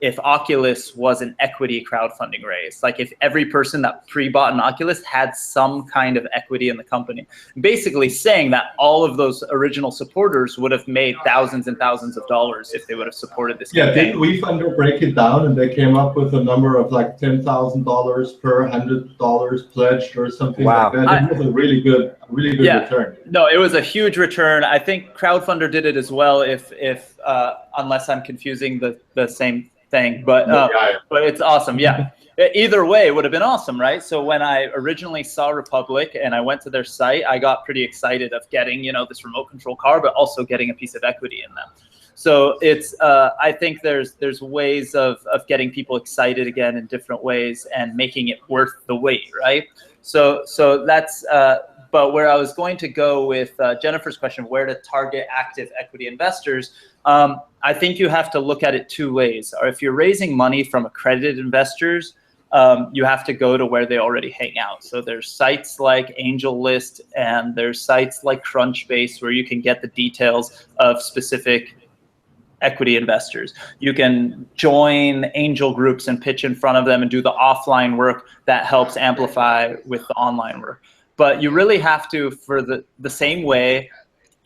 if Oculus was an equity crowdfunding raise. Like if every person that pre-bought an Oculus had some kind of equity in the company. Basically saying that all of those original supporters would have made thousands and thousands of dollars if they would have supported this campaign. Didn't WeFunder break it down, and they came up with a number of like $10,000 per $100 pledged or something like that. It was a really good return. No, it was a huge return. I think Crowdfunder did it as well, if unless I'm confusing the same thing, but it's awesome. Yeah, either way it would have been awesome, right? So when I originally saw Republic and I went to their site, I got pretty excited of getting this remote control car, but also getting a piece of equity in them. So it's I think there's ways of getting people excited again in different ways and making it worth the wait, right? So that's but where I was going to go with Jennifer's question, where to target active equity investors, I think you have to look at it two ways. Or if you're raising money from accredited investors, you have to go to where they already hang out. So there's sites like AngelList, and there's sites like Crunchbase where you can get the details of specific equity investors. You can join angel groups and pitch in front of them and do the offline work that helps amplify with the online work. But you really have to, for the same way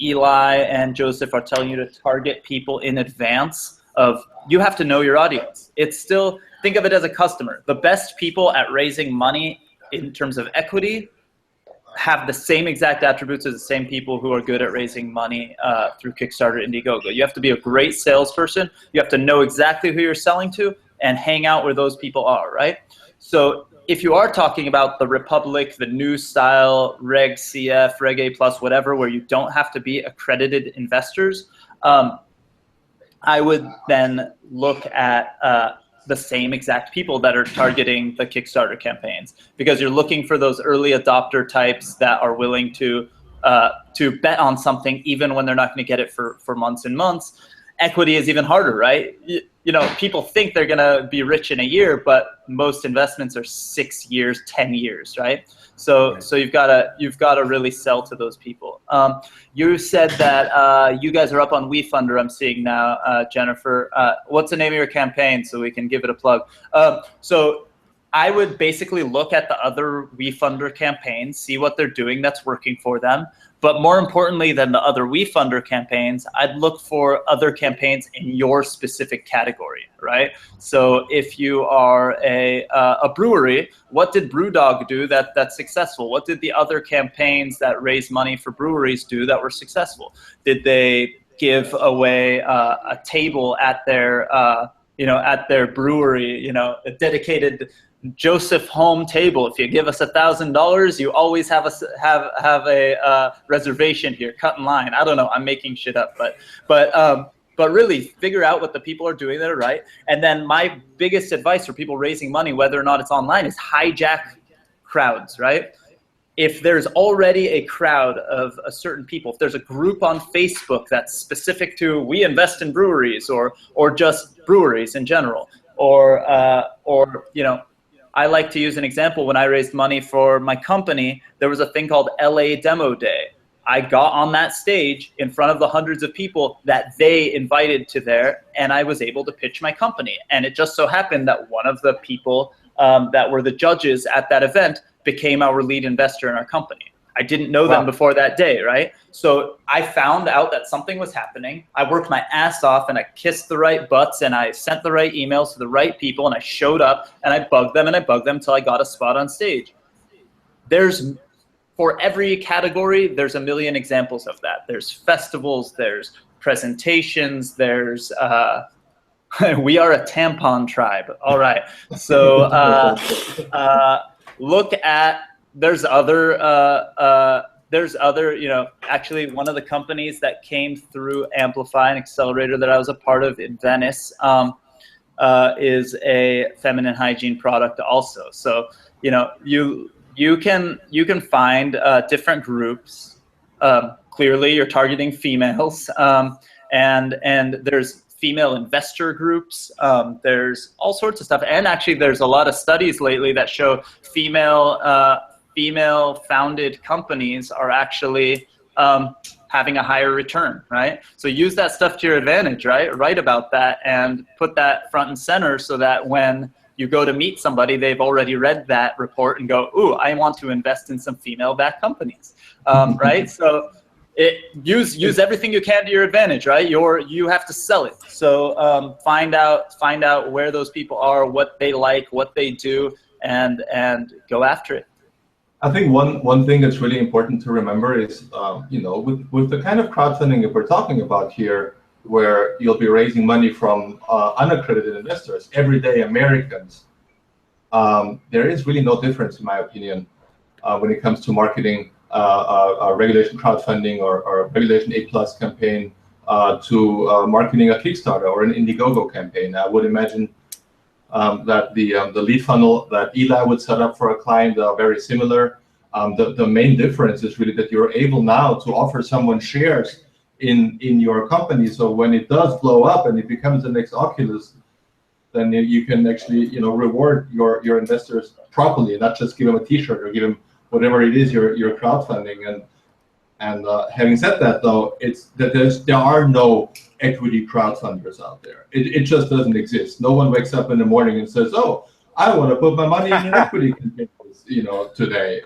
Eli and Joseph are telling you to target people in advance of, you have to know your audience. It's still, think of it as a customer. The best people at raising money in terms of equity have the same exact attributes as the same people who are good at raising money through Kickstarter, Indiegogo. You have to be a great salesperson. You have to know exactly who you're selling to and hang out where those people are, right? So if you are talking about the Republic, the new style, Reg CF, Reg A+, whatever, where you don't have to be accredited investors, I would then look at the same exact people that are targeting the Kickstarter campaigns, because you're looking for those early adopter types that are willing to bet on something even when they're not going to get it for months and months. Equity is even harder, right? People think they're going to be rich in a year, but most investments are 6 years, 10 years, right? So you've got to really sell to those people. You said that you guys are up on WeFunder, I'm seeing now, Jennifer. What's the name of your campaign so we can give it a plug? So I would basically look at the other WeFunder campaigns, see what they're doing that's working for them. But more importantly than the other WeFunder campaigns, I'd look for other campaigns in your specific category, right? So if you are a brewery, what did BrewDog do that's successful? What did the other campaigns that raise money for breweries do that were successful? Did they give away a table at their at their brewery, a dedicated Josef Holm table? If you give us $1,000, you always have a reservation here. Cut in line. I don't know. I'm making shit up, but really figure out what the people are doing that are right. And then my biggest advice for people raising money, whether or not it's online, is hijack crowds. Right? If there's already a crowd of a certain people, if there's a group on Facebook that's specific to we invest in breweries or just breweries in general, or I like to use an example. When I raised money for my company, there was a thing called LA Demo Day. I got on that stage in front of the hundreds of people that they invited to there, and I was able to pitch my company. And it just so happened that one of the people that were the judges at that event became our lead investor in our company. I didn't know them before that day, right? So I found out that something was happening. I worked my ass off, and I kissed the right butts, and I sent the right emails to the right people, and I showed up, and I bugged them until I got a spot on stage. For every category, there's a million examples of that. There's festivals, there's presentations, there's we are a tampon tribe. All right. So look at, there's other, actually one of the companies that came through Amplify, an accelerator that I was a part of in Venice, is a feminine hygiene product also. So, you can find different groups. Clearly, you're targeting females, and there's female investor groups. There's all sorts of stuff, and actually, there's a lot of studies lately that show female-founded companies are actually having a higher return, right? So use that stuff to your advantage, right? Write about that and put that front and center so that when you go to meet somebody, they've already read that report and go, ooh, I want to invest in some female-backed companies, right? So use everything you can to your advantage, right? You have to sell it. So find out where those people are, what they like, what they do, and go after it. I think one thing that's really important to remember is, with the kind of crowdfunding that we're talking about here, where you'll be raising money from unaccredited investors, everyday Americans, there is really no difference, in my opinion, when it comes to marketing a regulation crowdfunding or regulation A+ campaign to marketing a Kickstarter or an Indiegogo campaign. I would imagine that the lead funnel that Eli would set up for a client are very similar. The main difference is really that you're able now to offer someone shares in your company, so when it does blow up and it becomes the next Oculus, then you can actually reward your investors properly, not just give them a T-shirt or give them whatever it is you're crowdfunding. And having said that, though, it's that there are no equity crowdfunders out there. It just doesn't exist. No one wakes up in the morning and says, "Oh, I want to put my money in an equity campaign, today."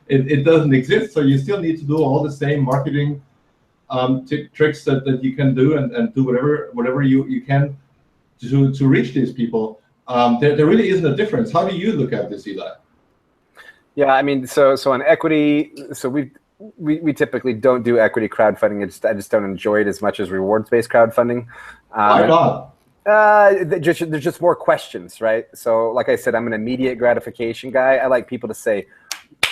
It doesn't exist. So you still need to do all the same marketing tricks that you can do and do whatever you can to reach these people. There really isn't a difference. How do you look at this, Eli? Yeah, I mean, so on equity, so we typically don't do equity crowdfunding. I just don't enjoy it as much as rewards-based crowdfunding. Why not? There's just more questions, right? So like I said, I'm an immediate gratification guy. I like people to say,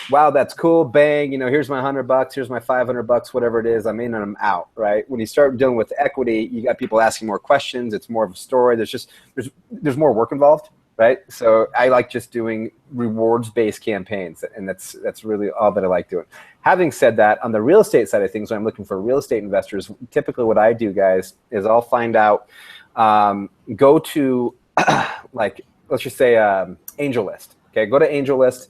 wow, that's cool, bang, here's my $100, here's my $500, whatever it is, I'm in and I'm out, right? When you start dealing with equity, you got people asking more questions, it's more of a story, there's more work involved, right? So I like just doing rewards-based campaigns, and that's really all that I like doing. Having said that, on the real estate side of things, when I'm looking for real estate investors, typically what I do, guys, is I'll find out, go to, let's just say AngelList. Okay, go to AngelList.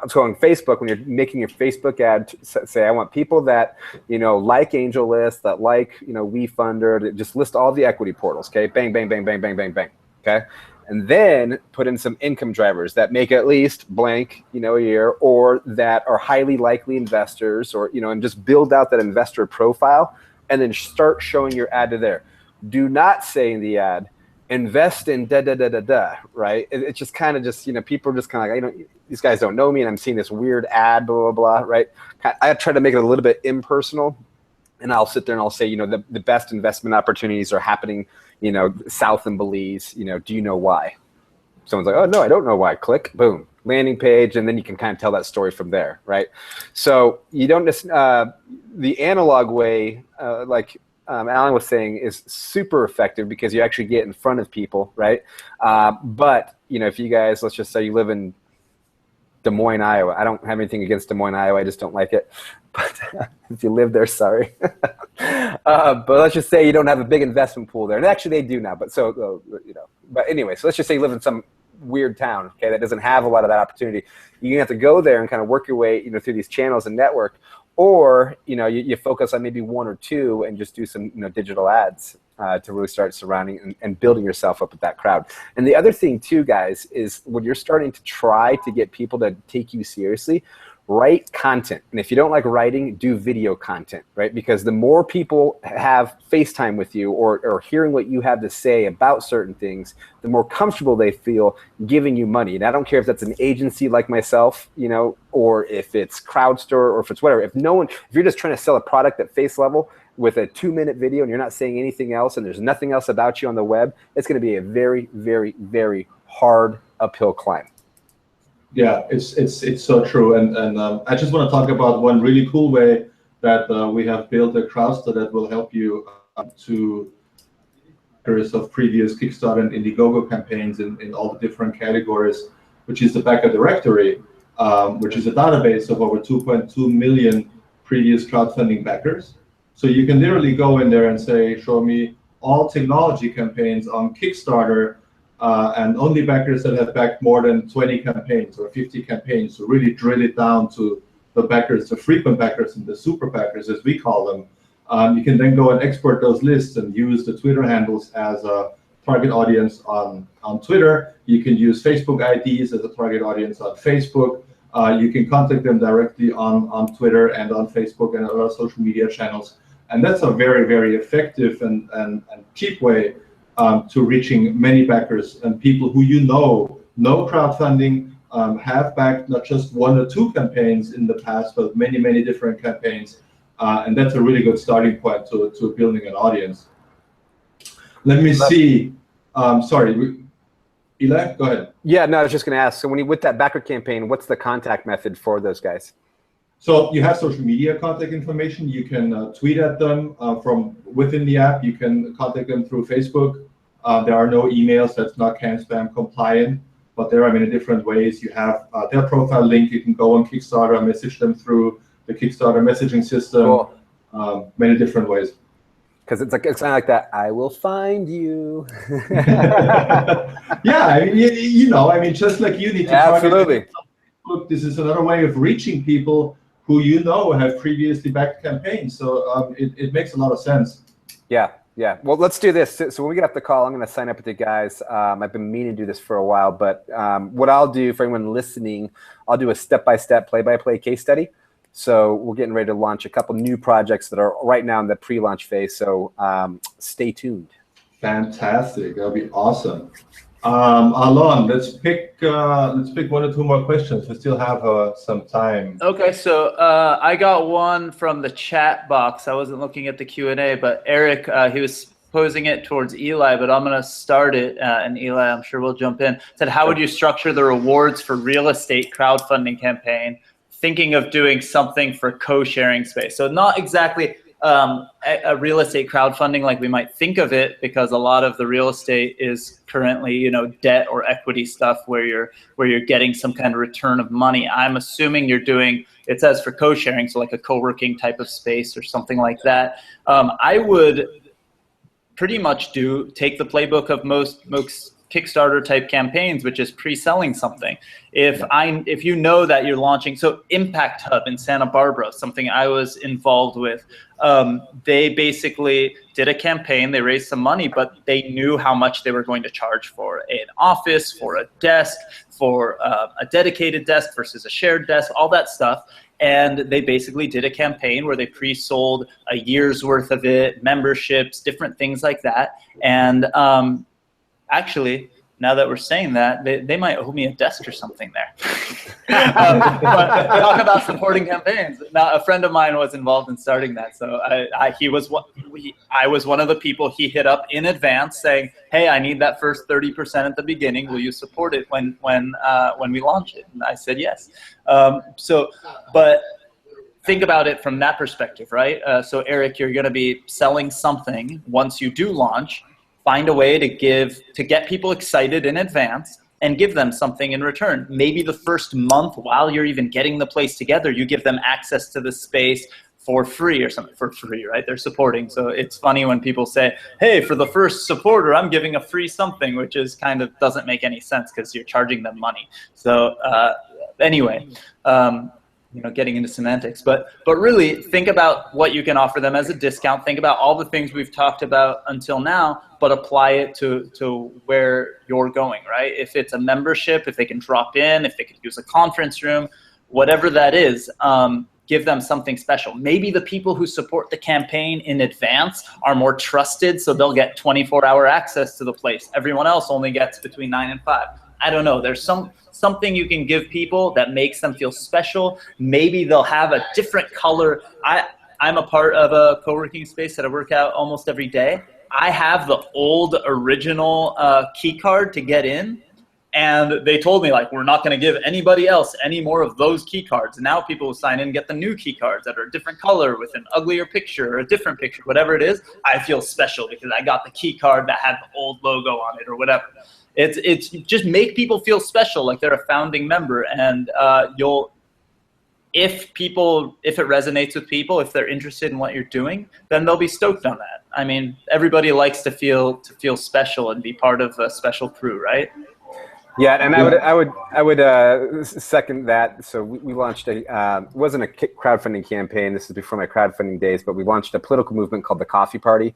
So on Facebook, when you're making your Facebook ad, say I want people that like AngelList, that like WeFunder, just list all the equity portals. Okay, bang, bang, bang, bang, bang, bang, bang. Okay, and then put in some income drivers that make at least blank a year, or that are highly likely investors, or and just build out that investor profile, and then start showing your ad to there. Do not say in the ad, invest in da, right? It's just kind of people are just kind of like, these guys don't know me, and I'm seeing this weird ad, blah, blah, blah, right? I try to make it a little bit impersonal, and I'll sit there and I'll say, the best investment opportunities are happening, south in Belize, do you know why? Someone's like, oh, no, I don't know why. Click, boom, landing page, and then you can kind of tell that story from there, right? So you don't just, the analog way, Alon was saying, is super effective because you actually get in front of people, right? But, if you guys, let's just say you live in Des Moines, Iowa. I don't have anything against Des Moines, Iowa. I just don't like it. But if you live there, sorry. But let's just say you don't have a big investment pool there. And actually they do now, but but anyway, so let's just say you live in some weird town, okay, that doesn't have a lot of that opportunity. You're gonna have to go there and kind of work your way, through these channels and network. or you focus on maybe one or two and just do some digital ads to really start surrounding and building yourself up with that crowd. And the other thing too, guys, is when you're starting to try to get people to take you seriously, write content. And if you don't like writing, do video content, right? Because the more people have FaceTime with you or hearing what you have to say about certain things, the more comfortable they feel giving you money. And I don't care if that's an agency like myself, or if it's CrowdStore or if it's whatever. If you're just trying to sell a product at face level with a 2-minute video and you're not saying anything else and there's nothing else about you on the web, it's going to be a very, very, very hard uphill climb. Yeah, it's so true, and I just want to talk about one really cool way that we have built a Crowdster that will help you to of previous Kickstarter and Indiegogo campaigns in all the different categories, which is the backer directory, which is a database of over 2.2 million previous crowdfunding backers. So you can literally go in there and say, show me all technology campaigns on Kickstarter. And only backers that have backed more than 20 campaigns or 50 campaigns, to really drill it down to the backers, the frequent backers and the super backers, as we call them. You can then go and export those lists and use the Twitter handles as a target audience on Twitter. You can use Facebook IDs as a target audience on Facebook. You can contact them directly on Twitter and on Facebook and other social media channels. And that's a very, very effective and cheap way to reaching many backers and people who know crowdfunding, have backed not just 1 or 2 campaigns in the past, but many, many different campaigns. And that's a really good starting point to building an audience. Let me see. Sorry, Eli, go ahead. Yeah, no, I was just going to ask. So with that backer campaign, what's the contact method for those guys? So you have social media contact information. You can tweet at them from within the app. You can contact them through Facebook. There are no emails. That's not CAN-SPAM compliant, but there are many different ways. You have their profile link. You can go on Kickstarter and message them through the Kickstarter messaging system. Cool. Many different ways. Because it's kind of like that. I will find you. Yeah, I mean, just like you need to. Absolutely. Look, this is another way of reaching people who have previously backed campaigns. So it makes a lot of sense. Yeah. Well, let's do this. So when we get off the call, I'm going to sign up with you guys. I've been meaning to do this for a while, but what I'll do for anyone listening, I'll do a step-by-step, play-by-play case study. So we're getting ready to launch a couple new projects that are right now in the pre-launch phase. So stay tuned. Fantastic. That'll be awesome. Alon, let's pick 1 or 2 more questions. We still have some time. Okay, so I got one from the chat box. I wasn't looking at the Q&A, but Eric, he was posing it towards Eli, but I'm going to start it, and Eli, I'm sure will jump in. Said, how would you structure the rewards for real estate crowdfunding campaign? Thinking of doing something for co-sharing space. So not exactly a real estate crowdfunding like we might think of it, because a lot of the real estate is currently, debt or equity stuff where you're getting some kind of return of money. I'm assuming you're doing, it says for co-sharing, so like a co-working type of space or something like that. I would pretty much take the playbook of most Kickstarter type campaigns, which is pre-selling something. If you know that you're launching, so Impact Hub in Santa Barbara, something I was involved with, they basically did a campaign, they raised some money, but they knew how much they were going to charge for an office, for a desk, for a dedicated desk versus a shared desk, all that stuff. And they basically did a campaign where they pre-sold a year's worth of it, memberships, different things like that. And actually, now that we're saying that, they might owe me a desk or something there. But talk about supporting campaigns. Now, a friend of mine was involved in starting that, so I was one of the people he hit up in advance saying, "Hey, I need that first 30% at the beginning. Will you support it when we launch it?" And I said yes. But think about it from that perspective, right? So Eric, you're going to be selling something once you do launch. Find a way to get people excited in advance and give them something in return. Maybe the first month, while you're even getting the place together, you give them access to the space for free or something. For free, right? They're supporting. So it's funny when people say, hey, for the first supporter, I'm giving a free something, which is kind of doesn't make any sense because you're charging them money. So anyway, getting into semantics, but really think about what you can offer them as a discount. Think about all the things we've talked about until now, but apply it to where you're going, right? If it's a membership, if they can drop in, if they can use a conference room, whatever that is, give them something special. Maybe the people who support the campaign in advance are more trusted, so they'll get 24-hour access to the place. Everyone else only gets between 9 and 5. I don't know. There's something you can give people that makes them feel special. Maybe they'll have a different color. I'm a part of a co-working space that I work out almost every day. I have the old original key card to get in. And they told me, like, we're not going to give anybody else any more of those key cards. And now people will sign in and get the new key cards that are a different color with an uglier picture or a different picture, whatever it is. I feel special because I got the key card that had the old logo on it or whatever. It's just make people feel special, like they're a founding member. And if it resonates with people, if they're interested in what you're doing, then they'll be stoked on that. I mean, everybody likes to feel special and be part of a special crew, right? Yeah, and I would second that. So we launched it wasn't a crowdfunding campaign. This is before my crowdfunding days, but we launched a political movement called the Coffee Party.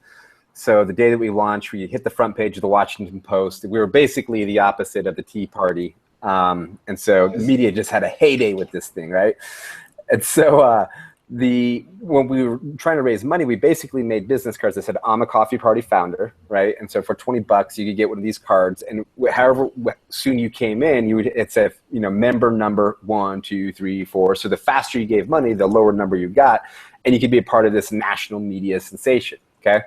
So the day that we launched, we hit the front page of the Washington Post. We were basically the opposite of the Tea Party, and so the media just had a heyday with this thing, right? And so when we were trying to raise money, we basically made business cards that said, I'm a Coffee Party founder, right? And so for $20, you could get one of these cards. And however soon you came in, it said, member number 1, 2, 3, 4. So the faster you gave money, the lower number you got. And you could be a part of this national media sensation, okay?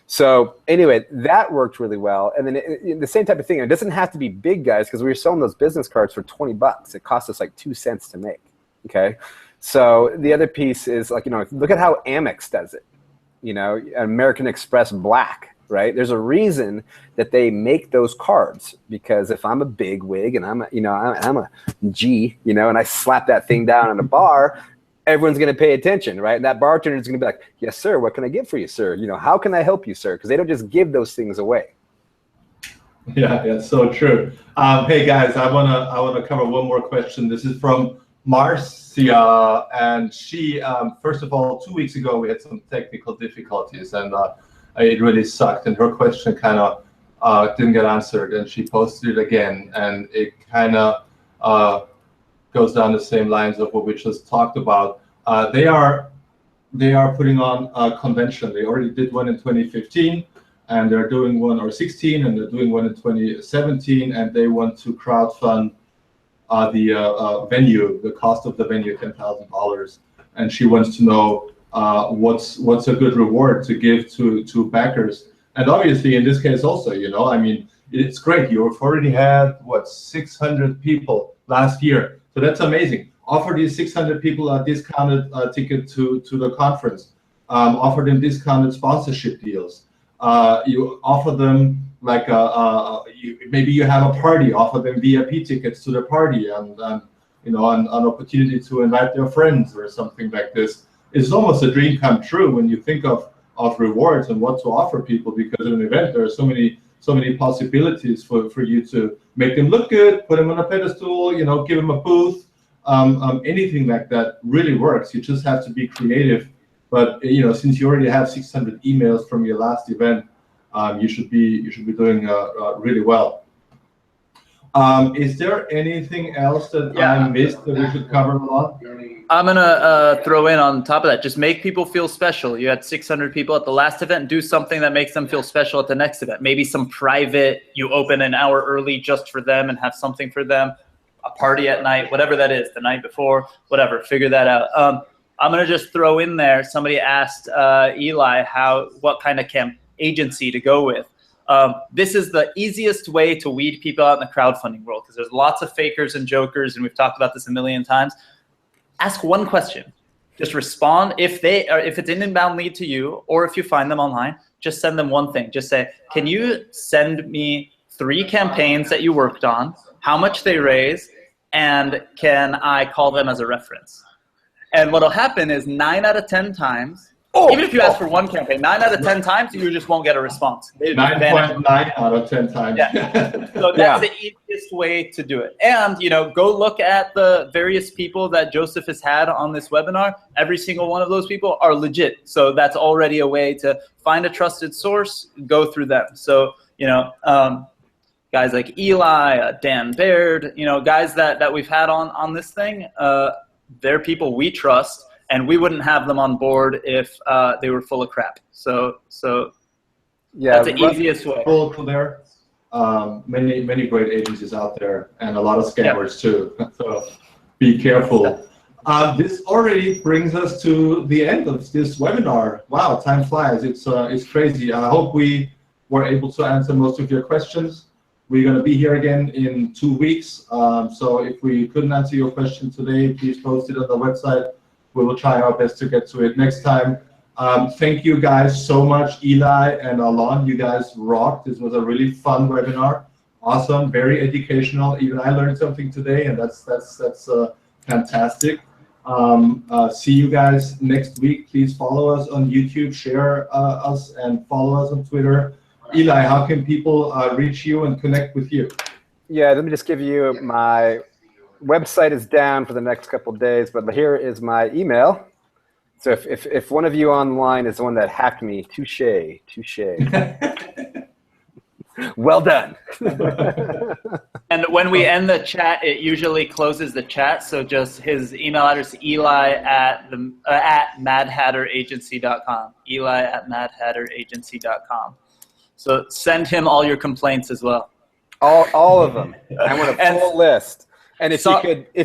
So anyway, that worked really well. And then the same type of thing. It doesn't have to be big, guys, because we were selling those business cards for $20. It cost us like 2 cents to make, okay? So the other piece is look at how Amex does it, American Express Black, right? There's a reason that they make those cards, because if I'm a big wig and I'm a G, and I slap that thing down in a bar, everyone's going to pay attention, right? And that bartender is going to be like, yes, sir, what can I get for you, sir? How can I help you, sir? Because they don't just give those things away. Yeah, that's so true. Hey guys, I wanna cover one more question. This is from Marcia, and she, first of all, 2 weeks ago we had some technical difficulties, and it really sucked, and her question kind of didn't get answered, and she posted it again, and it kind of goes down the same lines of what we just talked about. They are putting on a convention. They already did one in 2015, and they're doing one, or 16, and they're doing one in 2017, and they want to crowdfund the venue, the cost of the venue, $10,000, and she wants to know what's a good reward to give to backers. And obviously, in this case, also, I mean, it's great. You've already had 600 people last year, so that's amazing. Offer these 600 people a discounted ticket to the conference. Offer them discounted sponsorship deals. You offer them maybe you have a party, offer them VIP tickets to the party, and an opportunity to invite their friends or something like this. It's almost a dream come true when you think of rewards and what to offer people, because at an event there are so many possibilities for you to make them look good, put them on a pedestal, give them a booth, anything like that really works. You just have to be creative. But since you already have 600 emails from your last event, you should be doing really well. Is there anything else that I missed that we should cover, Alon? I'm gonna throw in on top of that. Just make people feel special. You had 600 people at the last event. Do something that makes them feel special at the next event. Maybe some private. You open an hour early just for them and have something for them. A party at night, whatever that is, the night before, whatever. Figure that out. I'm gonna just throw in there. Somebody asked Eli what kind of agency to go with. This is the easiest way to weed people out in the crowdfunding world, because there's lots of fakers and jokers, and we've talked about this a million times. Ask one question. Just respond. If it's an inbound lead to you, or if you find them online, just send them one thing. Just say, can you send me 3 campaigns that you worked on, how much they raise, and can I call them as a reference? And what'll happen is 9 out of 10 times, Even if you ask for one campaign, 9 out of 10 times, you just won't get a response. 9.9 out of 10 times. Yeah. So that's the easiest way to do it. And, go look at the various people that Josef has had on this webinar. Every single one of those people are legit. So that's already a way to find a trusted source, go through them. So, guys like Eli, Dan Baird, guys that we've had on this thing, they're people we trust. And we wouldn't have them on board if they were full of crap. So that's the easiest way. There, many great agencies out there, and a lot of scammers too. So be careful. This already brings us to the end of this webinar. Wow, time flies. It's crazy. I hope we were able to answer most of your questions. We're going to be here again in 2 weeks. So if we couldn't answer your question today, please post it on the website. We will try our best to get to it next time. Thank you guys so much, Eli and Alon. You guys rocked. This was a really fun webinar. Awesome, very educational. Even I learned something today, and that's fantastic. See you guys next week. Please follow us on YouTube, share us, and follow us on Twitter. Eli, how can people reach you and connect with you? Yeah, let me just give you my website is down for the next couple of days, but here is my email. So if one of you online is the one that hacked me, touche. Well done. And when we end the chat, it usually closes the chat. So just his email address, Eli at madhatteragency.com. Eli at madhatteragency.com. So send him all your complaints as well. All of them. I want a full list. And if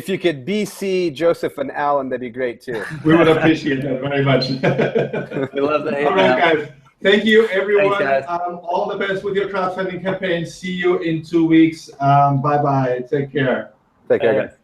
you could BC Josef and Alon, that'd be great too. We would appreciate that very much. We love that. All right, guys. Thank you, everyone. Thanks, all the best with your crowdfunding campaign. See you in 2 weeks. Bye-bye. Take care. Take care, guys.